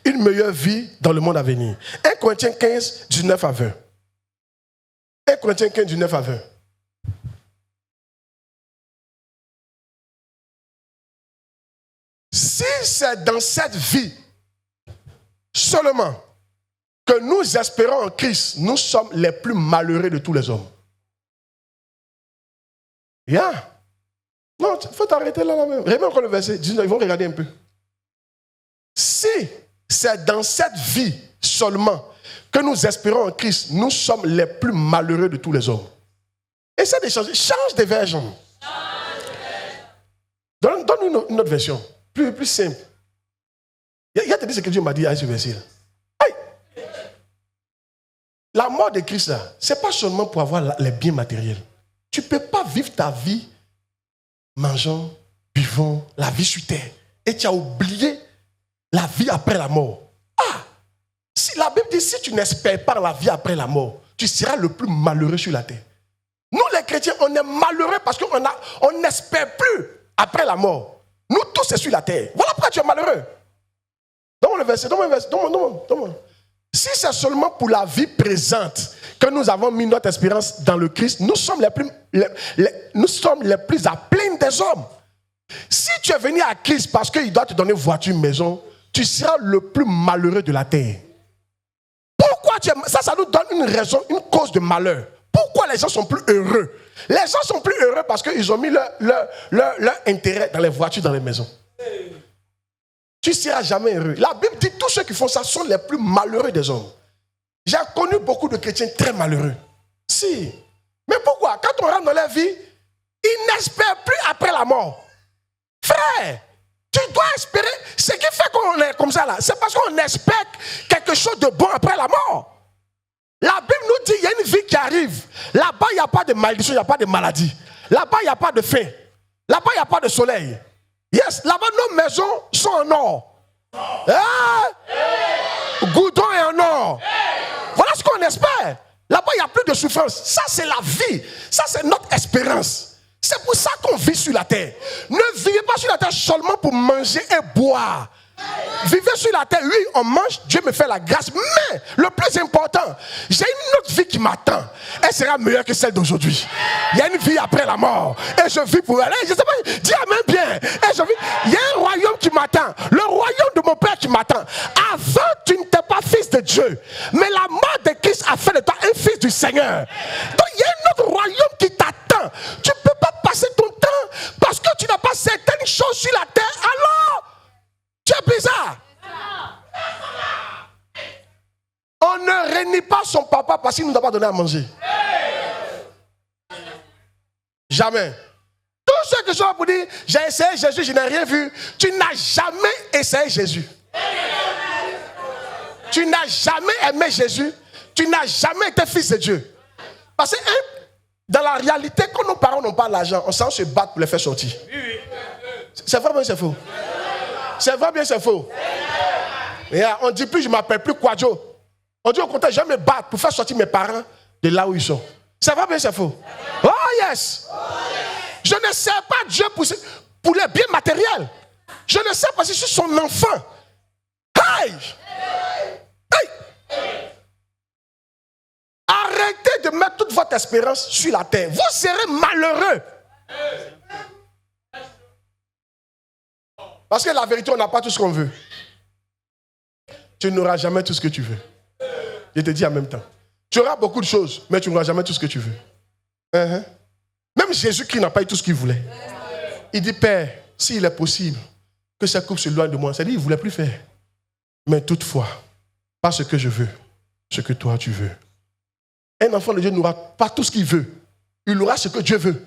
une meilleure vie dans le monde à venir. 1 Corinthiens 15, 19 à 20. 1 Corinthiens 15, 19 à 20. Si c'est dans cette vie seulement que nous espérons en Christ, nous sommes les plus malheureux de tous les hommes. Non, il faut t'arrêter là même. Remets encore le verset 19, ils vont regarder un peu. Si c'est dans cette vie seulement que nous espérons en Christ, nous sommes les plus malheureux de tous les hommes. Essaie de changer. Change de version. Donne une autre version. Plus simple. Il y a ce que Dieu m'a dit à ce verset. Hey! La mort de Christ, ce n'est pas seulement pour avoir les biens matériels. Tu ne peux pas vivre ta vie mangeant, buvant, la vie sur terre. Et tu as oublié la vie après la mort. Si la Bible dit, si tu n'espères pas la vie après la mort, tu seras le plus malheureux sur la terre. Nous les chrétiens, on est malheureux parce qu'on n'espère plus après la mort. Nous tous, c'est sur la terre. Voilà pourquoi tu es malheureux. Donne-moi le verset, donne-moi. Si c'est seulement pour la vie présente que nous avons mis notre espérance dans le Christ, nous sommes les plus à plaindre des hommes. Si tu es venu à Christ parce qu'il doit te donner voiture, maison, tu seras le plus malheureux de la terre. Pourquoi ça nous donne une raison, une cause de malheur. Pourquoi les gens sont plus heureux? Les gens sont plus heureux parce qu'ils ont mis leur intérêt dans les voitures, dans les maisons. Tu ne seras jamais heureux. La Bible dit que tous ceux qui font ça sont les plus malheureux des hommes. J'ai connu beaucoup de chrétiens très malheureux. Si. Mais pourquoi? Quand on rentre dans leur vie, ils n'espèrent plus après la mort. Frère, tu dois espérer. Ce qui fait qu'on est comme ça là, c'est parce qu'on espère quelque chose de bon après la mort. La Bible nous dit qu'il y a une vie qui arrive. Là-bas, il n'y a pas de malédiction, il n'y a pas de maladie. Là-bas, il n'y a pas de faim. Là-bas, il n'y a pas de soleil. Yes, là-bas, nos maisons sont en or. Goudron est en or. Voilà ce qu'on espère. Là-bas, il n'y a plus de souffrance. Ça, c'est la vie. Ça, c'est notre espérance. C'est pour ça qu'on vit sur la terre. Ne vivez pas sur la terre seulement pour manger et boire. Vivez sur la terre, oui, on mange, Dieu me fait la grâce. Mais le plus important, j'ai une autre vie qui m'attend. Elle sera meilleure que celle d'aujourd'hui. Il y a une vie après la mort. Et je vis pour elle. Je sais pas, dis amen bien. Et je vis. Il y a un royaume qui m'attend. Le royaume de mon Père qui m'attend. Avant, tu n'étais pas fils de Dieu. Mais la mort de Christ a fait de toi un fils du Seigneur. Donc il y a un autre royaume qui t'attend. Tu ne peux pas passer ton temps parce que tu n'as pas certaines choses sur la terre. Alors, tu es bizarre. On ne réunit pas son papa parce qu'il ne nous a pas donné à manger. Jamais. Tous ceux qui sont là pour dire j'ai essayé Jésus, je n'ai rien vu. Tu n'as jamais essayé Jésus. Tu n'as jamais aimé Jésus. Tu n'as jamais été fils de Dieu. Parce que dans la réalité, quand nos parents n'ont pas l'argent, on s'en se bat pour les faire sortir. C'est vrai, mais c'est faux. C'est vrai, bien c'est faux. On ne dit plus, je ne m'appelle plus Kwadjo. On dit au contraire, je vais me battre pour faire sortir mes parents de là où ils sont. C'est vrai, bien c'est faux. Oh yes. Je ne sers pas Dieu pour les biens matériels. Je ne sais pas si je suis son enfant. Hey! Hey! Arrêtez de mettre toute votre espérance sur la terre. Vous serez malheureux. Parce que la vérité, on n'a pas tout ce qu'on veut. Tu n'auras jamais tout ce que tu veux. Je te dis en même temps. Tu auras beaucoup de choses, mais tu n'auras jamais tout ce que tu veux. Même Jésus-Christ n'a pas eu tout ce qu'il voulait. Il dit, Père, s'il est possible que cette coupe s'éloigne de moi, c'est-à-dire qu'il ne voulait plus faire. Mais toutefois, pas ce que je veux, ce que toi tu veux. Un enfant de Dieu n'aura pas tout ce qu'il veut. Il aura ce que Dieu veut.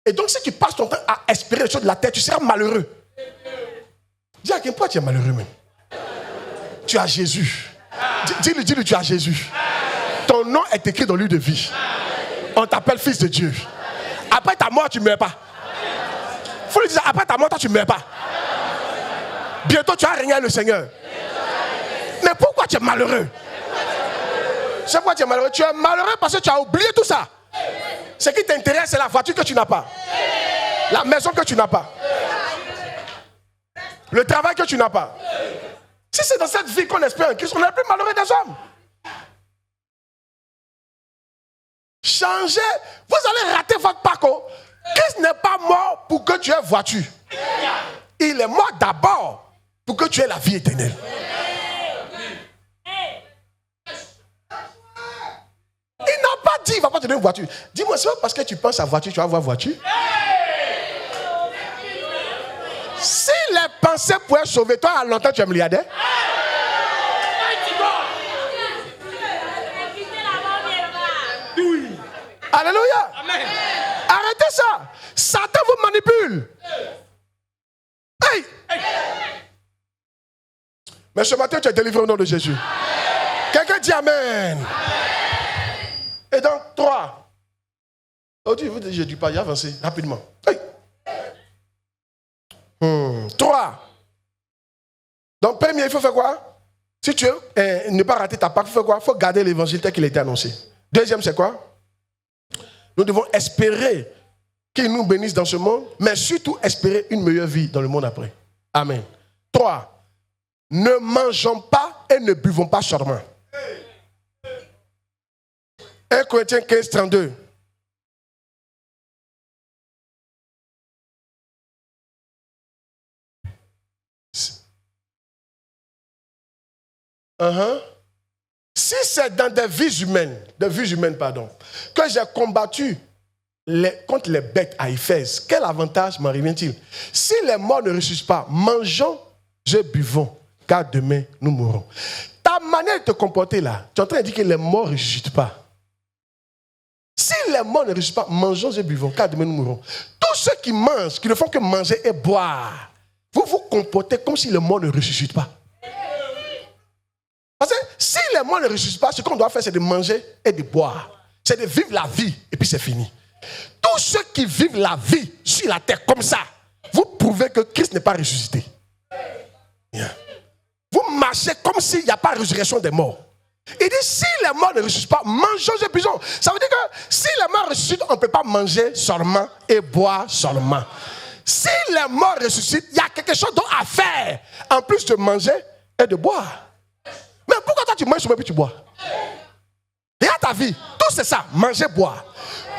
Et donc, si tu passes ton temps à espérer les choses de la terre, tu seras malheureux. Dis à quel point tu es malheureux même. Tu as Jésus. Dis-lui, tu as Jésus. Ton nom est écrit dans le livre de vie. On t'appelle fils de Dieu. Après ta mort, tu ne meurs pas. Il faut lui dire, après ta mort, toi, tu ne meurs pas. Bientôt, tu vas régner le Seigneur. Mais pourquoi tu es malheureux? C'est pourquoi tu es malheureux. Tu es malheureux parce que tu as oublié tout ça. Ce qui t'intéresse, c'est la voiture que tu n'as pas. La maison que tu n'as pas. Le travail que tu n'as pas. Si c'est dans cette vie qu'on espère en Christ, on est plus malheureux des hommes. Changez. Vous allez rater votre parcours. Christ n'est pas mort pour que tu aies voiture. Il est mort d'abord pour que tu aies la vie éternelle. Il n'a pas dit, il ne va pas te donner une voiture. Dis-moi, c'est pas parce que tu penses à voiture, tu vas avoir voiture. Si les pensées pouvaient sauver toi, à longtemps tu es milliardaire. Alléluia. Amen. Arrêtez ça. Satan vous manipule. Hey. Mais ce matin, tu es délivré au nom de Jésus. Quelqu'un dit Amen. Et donc, 3. Oh, je ne dis pas, il a avancé rapidement. Hey. 3. Donc, premier, il faut faire quoi? Si tu veux ne pas rater ta part, il faut faire quoi? Il faut garder l'évangile tel qu'il a été annoncé. Deuxième, c'est quoi? Nous devons espérer qu'il nous bénisse dans ce monde, mais surtout espérer une meilleure vie dans le monde après. Amen. 3. Ne mangeons pas et ne buvons pas seulement. 1 Corinthiens 15, 32. Si c'est dans des vies humaines, que j'ai combattu contre les bêtes à Éphèse, quel avantage m'en revient-il? Si les morts ne ressuscitent pas, mangeons et buvons, car demain nous mourrons. Ta manière de te comporter là, tu es en train de dire que les morts ne ressuscitent pas. Si les morts ne ressuscitent pas, mangeons et buvons, car demain nous mourrons. Tous ceux qui mangent, qui ne font que manger et boire, vous vous comportez comme si les morts ne ressuscitent pas. Parce que si les morts ne ressuscitent pas, ce qu'on doit faire, c'est de manger et de boire. C'est de vivre la vie, et puis c'est fini. Tous ceux qui vivent la vie sur la terre comme ça, vous prouvez que Christ n'est pas ressuscité. Vous marchez comme s'il n'y a pas de résurrection des morts. Il dit, si les morts ne ressuscitent pas, mangeons et buvons. Ça veut dire que si les morts ressuscitent, on ne peut pas manger seulement et boire seulement. Si les morts ressuscitent, il y a quelque chose d'autre à faire, en plus de manger et de boire. Mais pourquoi toi tu manges et puis tu bois? Regarde ta vie, tout c'est ça, manger, boire.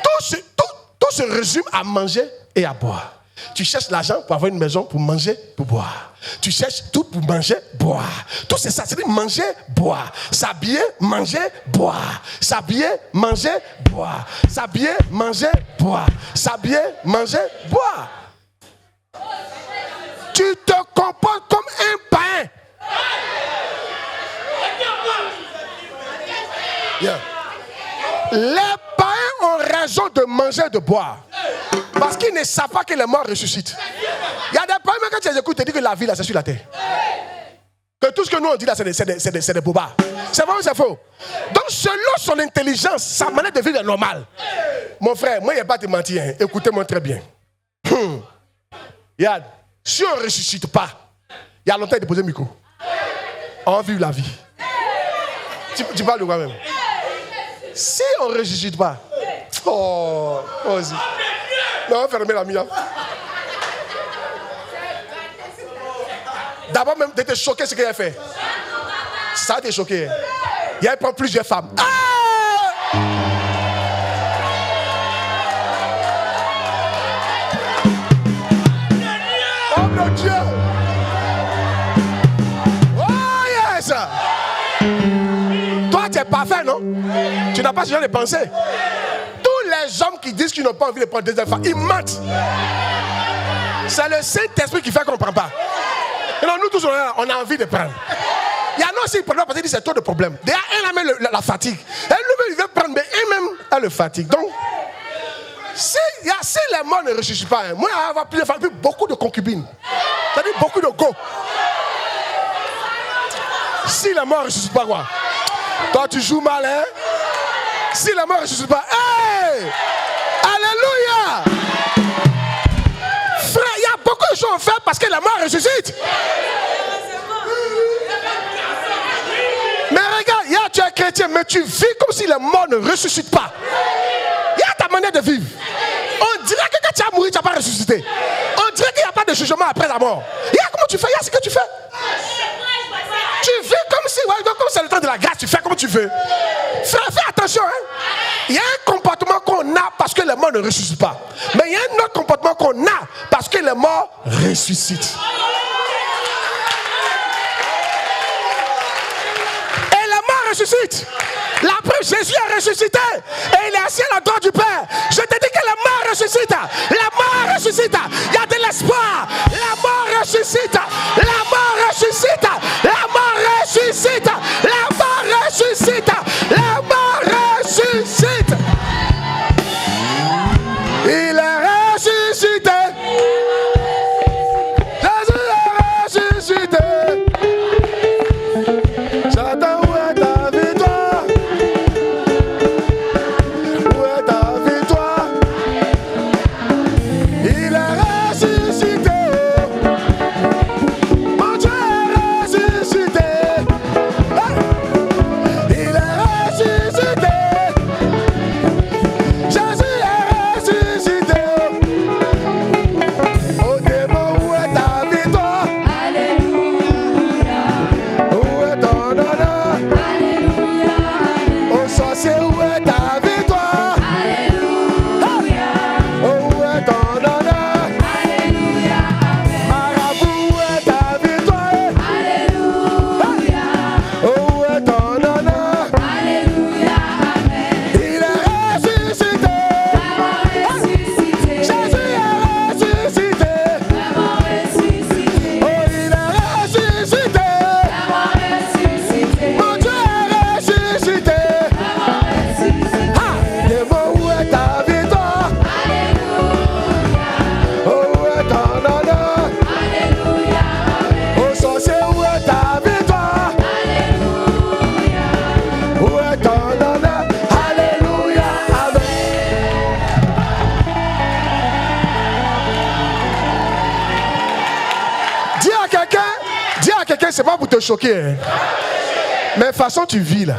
Tout se résume à manger et à boire. Tu cherches l'argent pour avoir une maison, pour manger, pour boire. Tu cherches tout pour manger, boire. Tout c'est ça, c'est-à-dire manger, boire. S'habiller, manger, boire. S'habiller, manger, boire. S'habiller, manger, boire. S'habiller, manger, boire. Tu te comportes comme un païen. Yeah. Les païens ont raison de manger et de boire. Parce qu'ils ne savent pas que les morts ressuscitent. Il y a des païens, quand tu les écoutes, tu dis que la vie là, c'est sur la terre. Que tout ce que nous on dit là, c'est des bobards. C'est vrai ou c'est faux? Donc selon son intelligence, sa manière de vivre est normale. Mon frère, moi je ne vais pas te mentir, hein. Écoutez-moi très bien. Regarde, si on ne ressuscite pas, il y a longtemps il déposé le micro. On vit la vie. Tu parles de quoi même? Si on ne ressuscite pas, vas-y. Non, on va fermer la mienne. D'abord même, d'être choqué ce qu'il a fait. Ça a été choqué. Il a pris plusieurs femmes. parfait, non? Tu n'as pas ce genre de pensée. Tous les hommes qui disent qu'ils n'ont pas envie de prendre deuxième femme, ils mentent. C'est le Saint-Esprit qui fait qu'on ne prend pas. Et non, nous tous, on a envie de prendre. Il y en a aussi qui prennent parce qu'ils disent c'est trop de problèmes. D'ailleurs, elle a même la fatigue. Elle lui-même, il veut prendre, mais elle-même a le fatigue. Donc, si les morts ne ressuscitent pas, moi, je vais avoir plus de femmes, beaucoup de concubines. C'est-à-dire beaucoup de go. Si les morts ne ressuscitent pas, quoi? Toi, tu joues mal, hein? Si les morts ne ressuscitent pas, hey! Alléluia! Frère, il y a beaucoup de choses à faire parce que les morts ressuscitent. Mais regarde, hier tu es chrétien, mais tu vis comme si les morts ne ressuscitent pas. Il y a ta manière de vivre. On dirait que quand tu as mouru, tu n'as pas ressuscité. On dirait qu'il n'y a pas de jugement après la mort. Il y a comment tu fais, il y a ce que tu fais. Tu vis comme si, comme c'est le temps de la grâce, tu fais comme tu veux. Fais attention, hein. Il y a un comportement qu'on a parce que les morts ne ressuscitent pas. Mais il y a un autre comportement qu'on a parce que les morts ressuscitent. Et les morts ressuscitent. La preuve, Jésus est ressuscité et il est assis à la droite du Père. Je te dis que les morts ressuscitent. La mort ressuscite. Il y a de l'espoir. La mort ressuscite. La mort ressuscite. La mort ressuscite. La mort ressuscite. La mort ressuscite. Il est ressuscité. Jésus est ressuscité. Satan, où est ta victoire? Où est ta victoire? Il est ressuscité. Mon Dieu est ressuscité. Il est ressuscité. Jésus est ressuscité. Au démon, où est ta victoire? Alléluia. Où est ton honneur? Alléluia. Au sorcier, où est ta victoire? Alléluia. Où est ton honneur? Alléluia. Marabout, où est ta victoire? Alléluia. Où est ton honneur? Alléluia. Il est ressuscité. Jésus est ressuscité. Oh, il est ressuscité. Mon Dieu est ressuscité. Démon, où est ta victoire? Où est ton honneur? Au sorcier, où est ta victoire? Où est ton honneur? Alléluia. Amen. Dis à quelqu'un, c'est pas pour te choquer, hein. Mais de toute façon, tu vis là.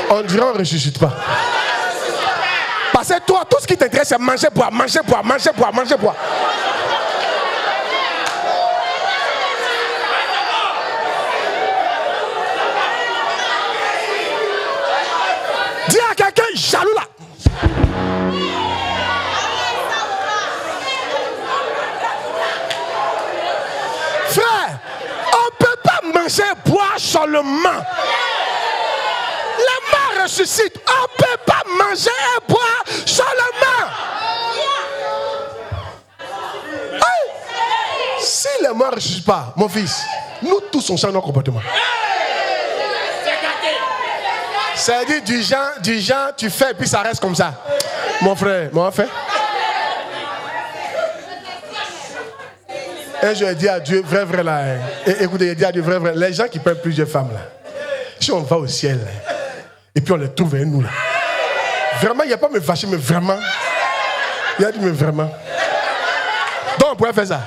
On dirait on ne ressuscite pas. Parce que toi, tout ce qui t'intéresse, c'est manger, boire, manger, boire, manger, boire, manger, boire. Dis à quelqu'un, jaloux là. Frère, on ne peut pas manger, boire seulement. Les morts ressuscitent. On ne peut pas manger et boire seulement. Hey! Si les morts ne ressuscitent pas, mon fils, nous tous on change nos comportements. C'est-à-dire du genre, tu fais et puis ça reste comme ça. Mon frère, mon frère. Et je dis à Dieu, vrai là. Et écoutez, je dis à Dieu, vrai, les gens qui prennent plusieurs femmes là, si on va au ciel là, et puis on les trouve avec nous là, vraiment, il n'y a pas à me fâcher, mais vraiment, il a dit, mais vraiment. Donc on pourrait faire ça.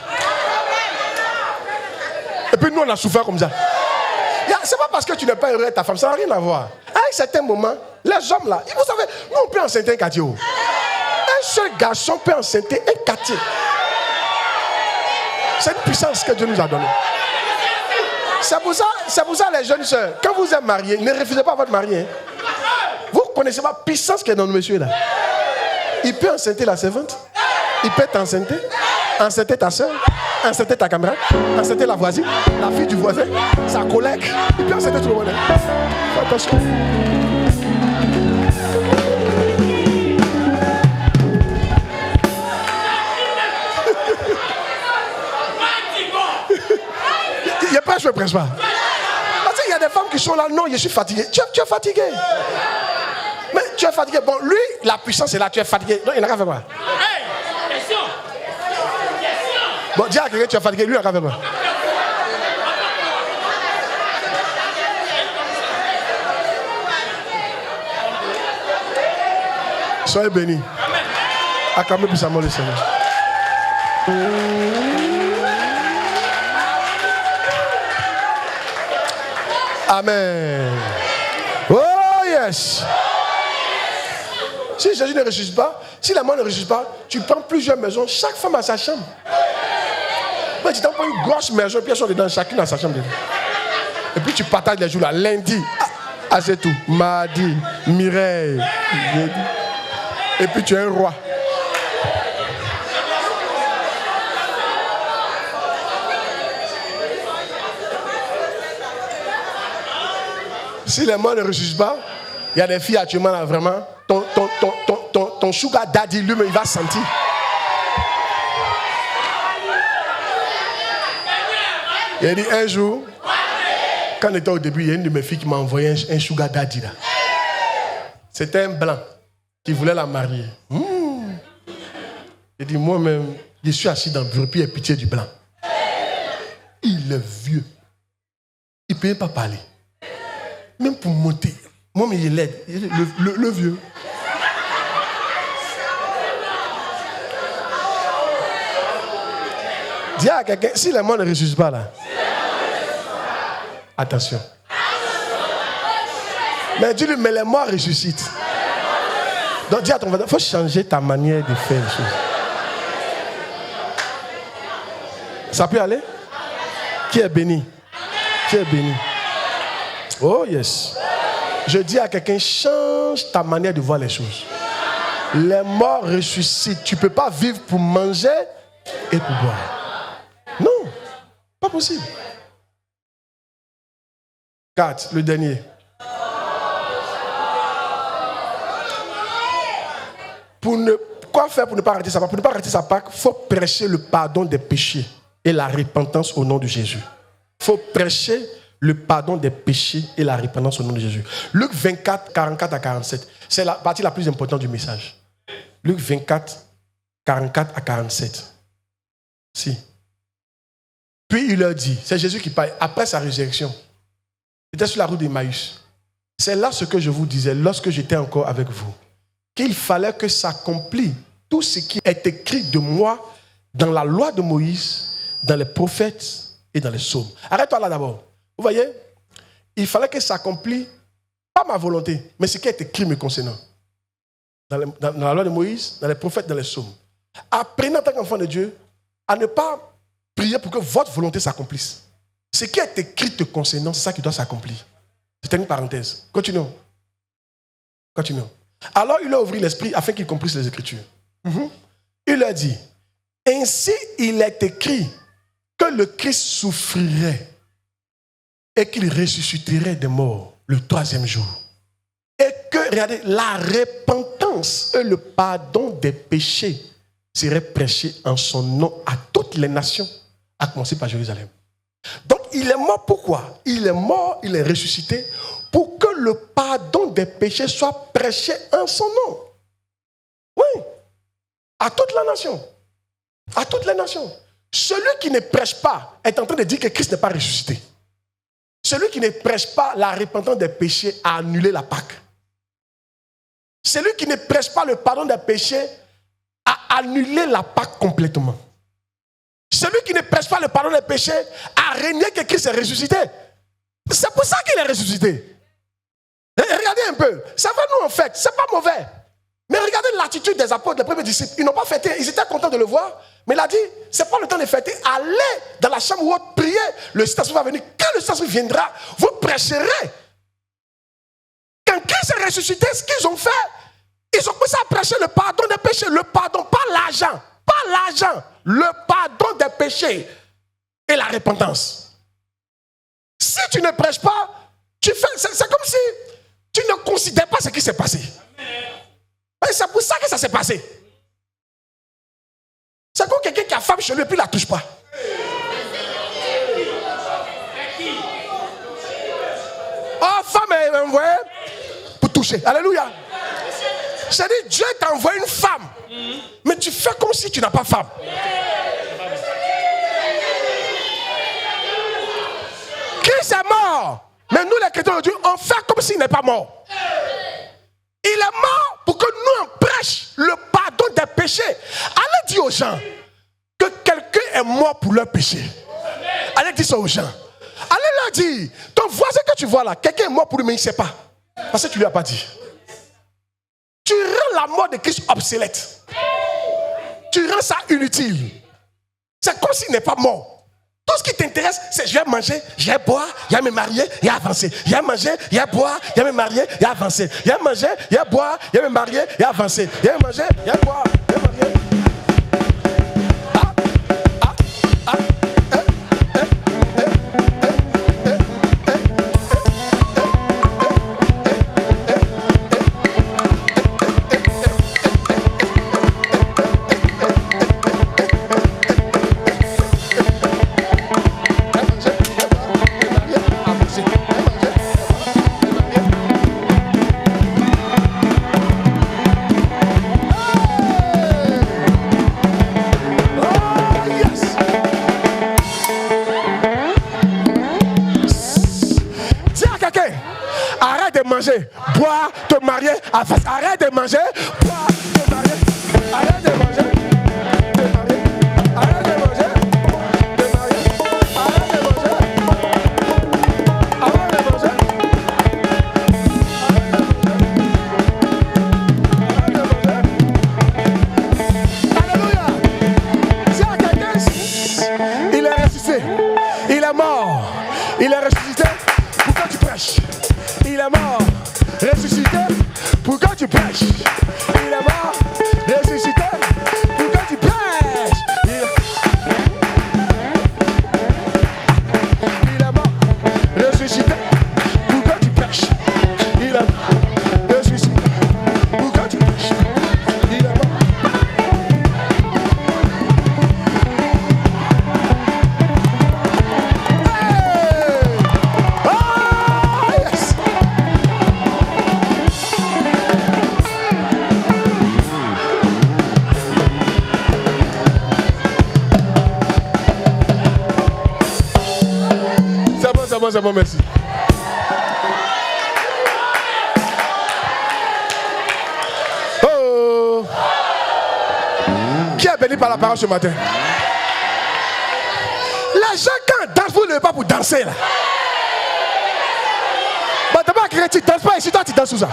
Et puis nous on a souffert comme ça. C'est pas parce que tu n'es pas heureux avec ta femme, ça n'a rien à voir. À un certain moment, les hommes là, vous savez, nous on peut enceinter un quartier. Un seul garçon peut enceinter un quartier. C'est une puissance que Dieu nous a donnée. C'est pour ça les jeunes soeurs, quand vous êtes mariés, ne refusez pas votre mari. Hein. Vous ne connaissez pas la puissance qu'il y a dans le monsieur là. Il peut enceinter la servante. Il peut t'enceinter ta soeur. Insulter ta caméra, insulter la voisine, la fille du voisin, sa collègue, et puis insulter tout le monde. Fais attention. Il n'est pas, je ne presse pas. Parce qu'il y a des femmes qui sont là, non, je suis fatigué. Tu es fatigué. Mais tu es fatigué. Bon, lui, la puissance est là, tu es fatigué. Non, il n'a qu'à faire quoi? Bon, dis à quelqu'un que tu es fatigué, lui, il n'a qu'à faire quoi? Soyez bénis. Acclamez puissamment le Seigneur. Amen. Oh yes. Si Jésus ne ressuscite pas, si la mort ne ressuscite pas, tu prends plusieurs maisons, chaque femme a sa chambre. Mais tu t'en prends une grosse maison, puis elles sont dedans, chacune a sa chambre dedans. Et puis tu partages les jours là, lundi, c'est tout. Mardi, Mireille, jeudi. Et puis tu es un roi. Si les morts ne ressuscitent pas, il y a des filles actuellement là, vraiment, ton sugar daddy, lui, il va sentir. Il a dit un jour, quand on était au début, il y a une de mes filles qui m'a envoyé un sugar daddy là. C'était un blanc qui voulait la marier. Il dit, moi-même, je suis assis dans le bureau, puis il y a pitié du blanc. Il est vieux. Il ne peut pas parler. Même pour monter. Moi, mais il l'aide. Le vieux. Dis à quelqu'un, si les morts ne ressuscitent pas là. Attention. Mais dis-lui, mais les morts ressuscitent. Donc dis à ton voisin, il faut changer ta manière de faire les choses. Ça peut aller? Qui est béni? Qui est béni? Oh yes. Je dis à quelqu'un, change ta manière de voir les choses. Les morts ressuscitent. Tu ne peux pas vivre pour manger et pour boire. Non, pas possible. 4, le dernier. Quoi faire pour ne pas arrêter sa Pâque? Pour ne pas arrêter sa Pâque, il faut prêcher le pardon des péchés et la repentance au nom de Jésus. Il faut prêcher le pardon des péchés et la repentance au nom de Jésus. Luc 24, 44 à 47. C'est la partie la plus importante du message. Luc 24, 44 à 47. Si. Puis il leur dit, c'est Jésus qui parle, après sa résurrection, il était sur la route d'Emmaüs. C'est là ce que je vous disais lorsque j'étais encore avec vous, qu'il fallait que s'accomplisse tout ce qui est écrit de moi dans la loi de Moïse, dans les prophètes et dans les psaumes. Arrête-toi là d'abord. Vous voyez, il fallait que s'accomplisse, pas ma volonté, mais ce qui est écrit me concernant. Dans la loi de Moïse, dans les prophètes, dans les psaumes. Apprenez en tant qu'enfant de Dieu à ne pas prier pour que votre volonté s'accomplisse. Ce qui est écrit te concernant, c'est ça qui doit s'accomplir. C'était une parenthèse. Continuons. Alors il a ouvert l'esprit afin qu'il comprisse les Écritures. Il a dit, ainsi il est écrit que le Christ souffrirait et qu'il ressusciterait des morts le 3e jour. Et que, regardez, la repentance et le pardon des péchés seraient prêchés en son nom à toutes les nations, à commencer par Jérusalem. Donc, il est mort pourquoi? Il est mort, il est ressuscité pour que le pardon des péchés soit prêché en son nom. Oui, à toute la nation. À toutes les nations. Celui qui ne prêche pas est en train de dire que Christ n'est pas ressuscité. Celui qui ne prêche pas la repentance des péchés a annulé la Pâque. Celui qui ne prêche pas le pardon des péchés a annulé la Pâque complètement. Celui qui ne prêche pas le pardon des péchés a renié que Christ est ressuscité. C'est pour ça qu'il est ressuscité. Regardez un peu. Ça va nous en fait. C'est pas mauvais. Mais regardez l'attitude des apôtres, les premiers disciples. Ils n'ont pas fêté. Ils étaient contents de le voir. Mais il a dit, c'est pas le temps de fêter. Allez dans la chambre haute, priez. Le Saint-Esprit va venir. Quand le Saint-Esprit viendra, vous prêcherez. Quand Christ est ressuscité, ce qu'ils ont fait, ils ont commencé à prêcher le pardon des péchés. Le pardon, pas l'argent. pas l'argent, le pardon des péchés et la repentance. Si tu ne prêches pas, c'est comme si tu ne considères pas ce qui s'est passé. Mais c'est pour ça que ça s'est passé. C'est comme quelqu'un qui a femme chez lui et puis il ne la touche pas. Oh, femme est envoyée pour toucher. Alléluia. C'est-à-dire, Dieu t'a envoyé une femme, mais tu fais comme si tu n'as pas de femme. Christ est mort, mais nous les chrétiens aujourd'hui, on fait comme s'il n'est pas mort. Il est mort pour que nous on prêche le pardon des péchés. Allez dire aux gens que quelqu'un est mort pour leurs péchés. Allez dire ça aux gens. Allez leur dire, ton voisin que tu vois là, quelqu'un est mort pour lui, mais il ne sait pas. Parce que tu ne lui as pas dit. Tu rends la mort de Christ obsolète. Tu rends ça inutile. C'est comme s'il n'est pas mort. Tout ce qui t'intéresse, c'est je vais manger, je vais boire, je vais me marier et avancer. Je vais manger, je vais boire, je vais me marier et avancer. Je vais manger, je vais boire, je vais me marier et avancer. Je vais manger, je vais boire, je vais me marier. Manger, boire, te marier, arrête de manger, boire, te marier, arrête de manger, te marier, arrête de manger, te marier, arrête de manger, arrête de manger, arrête de manger. Alléluia. Si à quelqu'un, il est ressuscité, il est mort, il est ressuscité, pourquoi tu prêches? Il est mort, ressuscité, pourquoi tu prêches? Il est mort, ressuscité, pourquoi tu prêches? Il est mort, ressuscité, pourquoi tu prêches? Il est mort, ressuscité, pourquoi tu prêches? Il est mort. C'est bon, merci. Oh! Qui est béni par la parole ce matin? Les gens quand dansent, vous ne levez pas pour danser là. Bon, t'es pas chrétien, tu ne danses pas ici, toi tu danses où ça?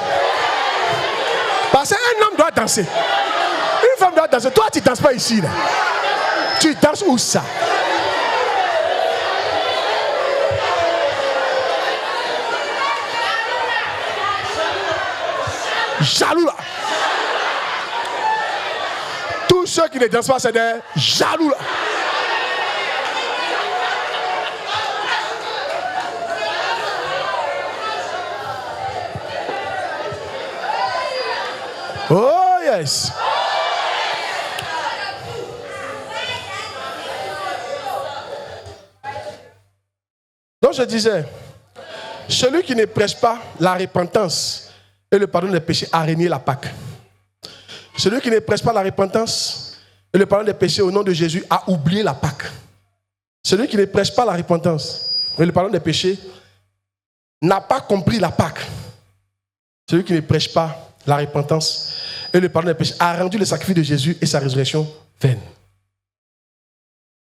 Parce qu'un homme doit danser. Une femme doit danser. Toi tu ne danses pas ici là. Tu danses où ça? Jaloux là. Tous ceux qui ne dansent pas, c'est des jaloux là. Oh yes. Donc je disais, celui qui ne prêche pas la repentance et le pardon des péchés a renié la Pâque. Celui qui ne prêche pas la repentance et le pardon des péchés au nom de Jésus a oublié la Pâque. Celui qui ne prêche pas la repentance et le pardon des péchés n'a pas compris la Pâque. Celui qui ne prêche pas la repentance et le pardon des péchés a rendu le sacrifice de Jésus et sa résurrection vaine.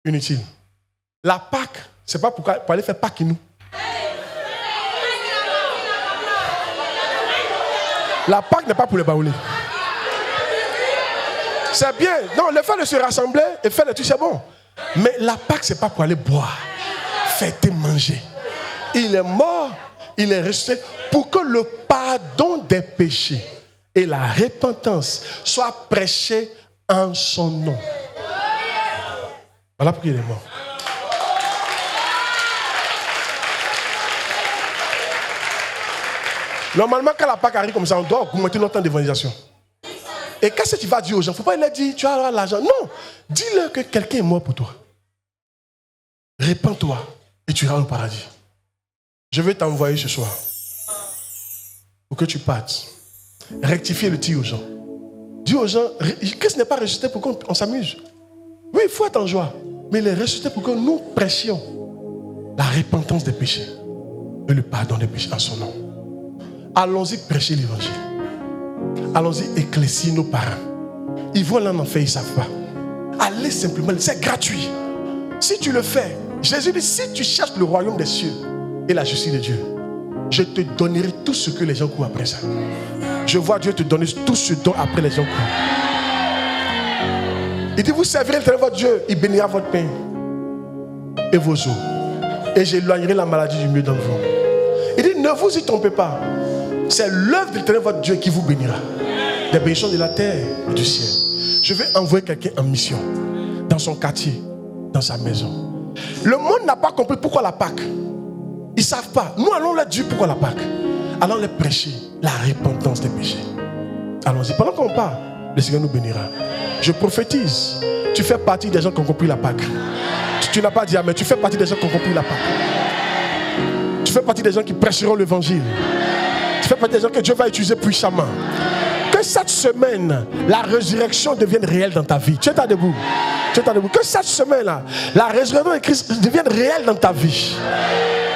Inutile. La Pâque, c'est pas pour aller faire Pâque nous. La Pâque n'est pas pour les baoulés. C'est bien. Non, le fait de se rassembler et faire le truc, c'est bon. Mais la Pâque, c'est pas pour aller boire, fêter, manger. Il est mort, il est ressuscité pour que le pardon des péchés et la repentance soient prêchés en son nom. Voilà pourquoi il est mort. Normalement, quand la Pâque arrive comme ça, on doit augmenter notre temps d'évangélisation. Et qu'est-ce que tu vas dire aux gens? Il ne faut pas leur dire, tu as l'argent. Non, dis-leur que quelqu'un est mort pour toi. Répands-toi et tu iras au paradis. Je vais t'envoyer ce soir pour que tu partes. Rectifier le tir aux gens. Dis aux gens que ce n'est pas ressuscité pour qu'on s'amuse. Oui, il faut être en joie. Mais il est ressuscité pour que nous prêchions la repentance des péchés et le pardon des péchés en son nom. Allons-y prêcher l'évangile. Allons-y éclaircir nos parents. Ils vont là en enfer, ils ne savent pas. Allez simplement, c'est gratuit. Si tu le fais, Jésus dit, si tu cherches le royaume des cieux et la justice de Dieu, je te donnerai tout ce que les gens courent après ça. Je vois Dieu te donner tout ce dont après les gens courent. Il dit, vous servirez l'Éternel votre Dieu, il bénira votre pain et vos eaux. Et j'éloignerai la maladie du milieu d'entre vous. Il dit, ne vous y trompez pas. C'est l'œuvre de l'Éternel votre Dieu qui vous bénira. Des bénédictions de la terre et du ciel. Je vais envoyer quelqu'un en mission, dans son quartier, dans sa maison. Le monde n'a pas compris pourquoi la Pâque. Ils ne savent pas. Nous allons leur dire pourquoi la Pâque. Allons leur prêcher la repentance des péchés. Allons-y. Pendant qu'on parle, le Seigneur nous bénira. Je prophétise. Tu fais partie des gens qui ont compris la Pâque. Tu n'as pas dit amen. Tu fais partie des gens qui ont compris la Pâque. Tu fais partie des gens qui prêcheront l'évangile. Tu fais partie des gens que Dieu va utiliser puissamment. Que cette semaine, la résurrection devienne réelle dans ta vie. Tu es là debout. Tu es là debout. Que cette semaine-là, la résurrection de Christ devienne réelle dans ta vie.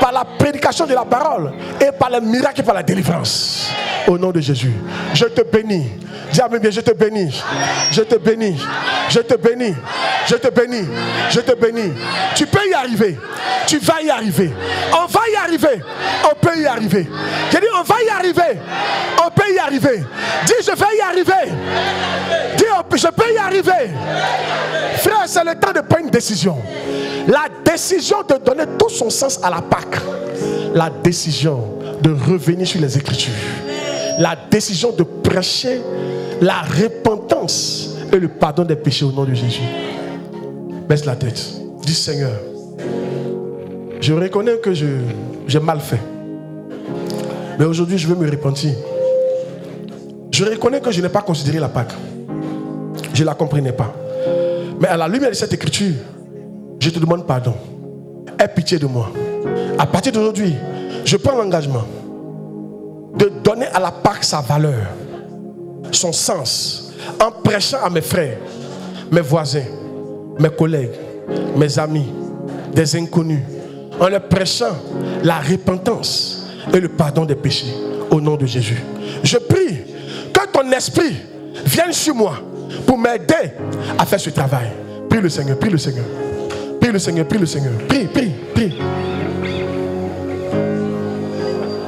Par la prédication de la parole et par les miracles et par la délivrance. Au nom de Jésus. Je te bénis. Dis amen bien, je te bénis. Je te bénis. Je te bénis. Je te bénis. Je te bénis. Tu peux y arriver. Tu vas y arriver. On va y arriver. On peut y arriver. J'ai dit on va y arriver. On peut y arriver. Dis je vais y arriver. Dis je peux y arriver. Frère, c'est le temps de prendre une décision. La décision de donner tout son sens à la Pâque. La décision de revenir sur les Écritures. La décision de prêcher la repentance et le pardon des péchés au nom de Jésus. Baisse la tête. Dis Seigneur, je reconnais que j'ai mal fait. Mais aujourd'hui, je veux me repentir. Je reconnais que je n'ai pas considéré la Pâque. Je ne la comprenais pas. Mais à la lumière de cette écriture, je te demande pardon. Aie pitié de moi. À partir d'aujourd'hui, je prends l'engagement de donner à la Pâque sa valeur, son sens, en prêchant à mes frères, mes voisins, mes collègues, mes amis, des inconnus, en leur prêchant la repentance et le pardon des péchés au nom de Jésus. Je prie que ton esprit vienne sur moi pour m'aider à faire ce travail. Prie le Seigneur, prie le Seigneur. Prie le Seigneur, prie le Seigneur. Prie, prie.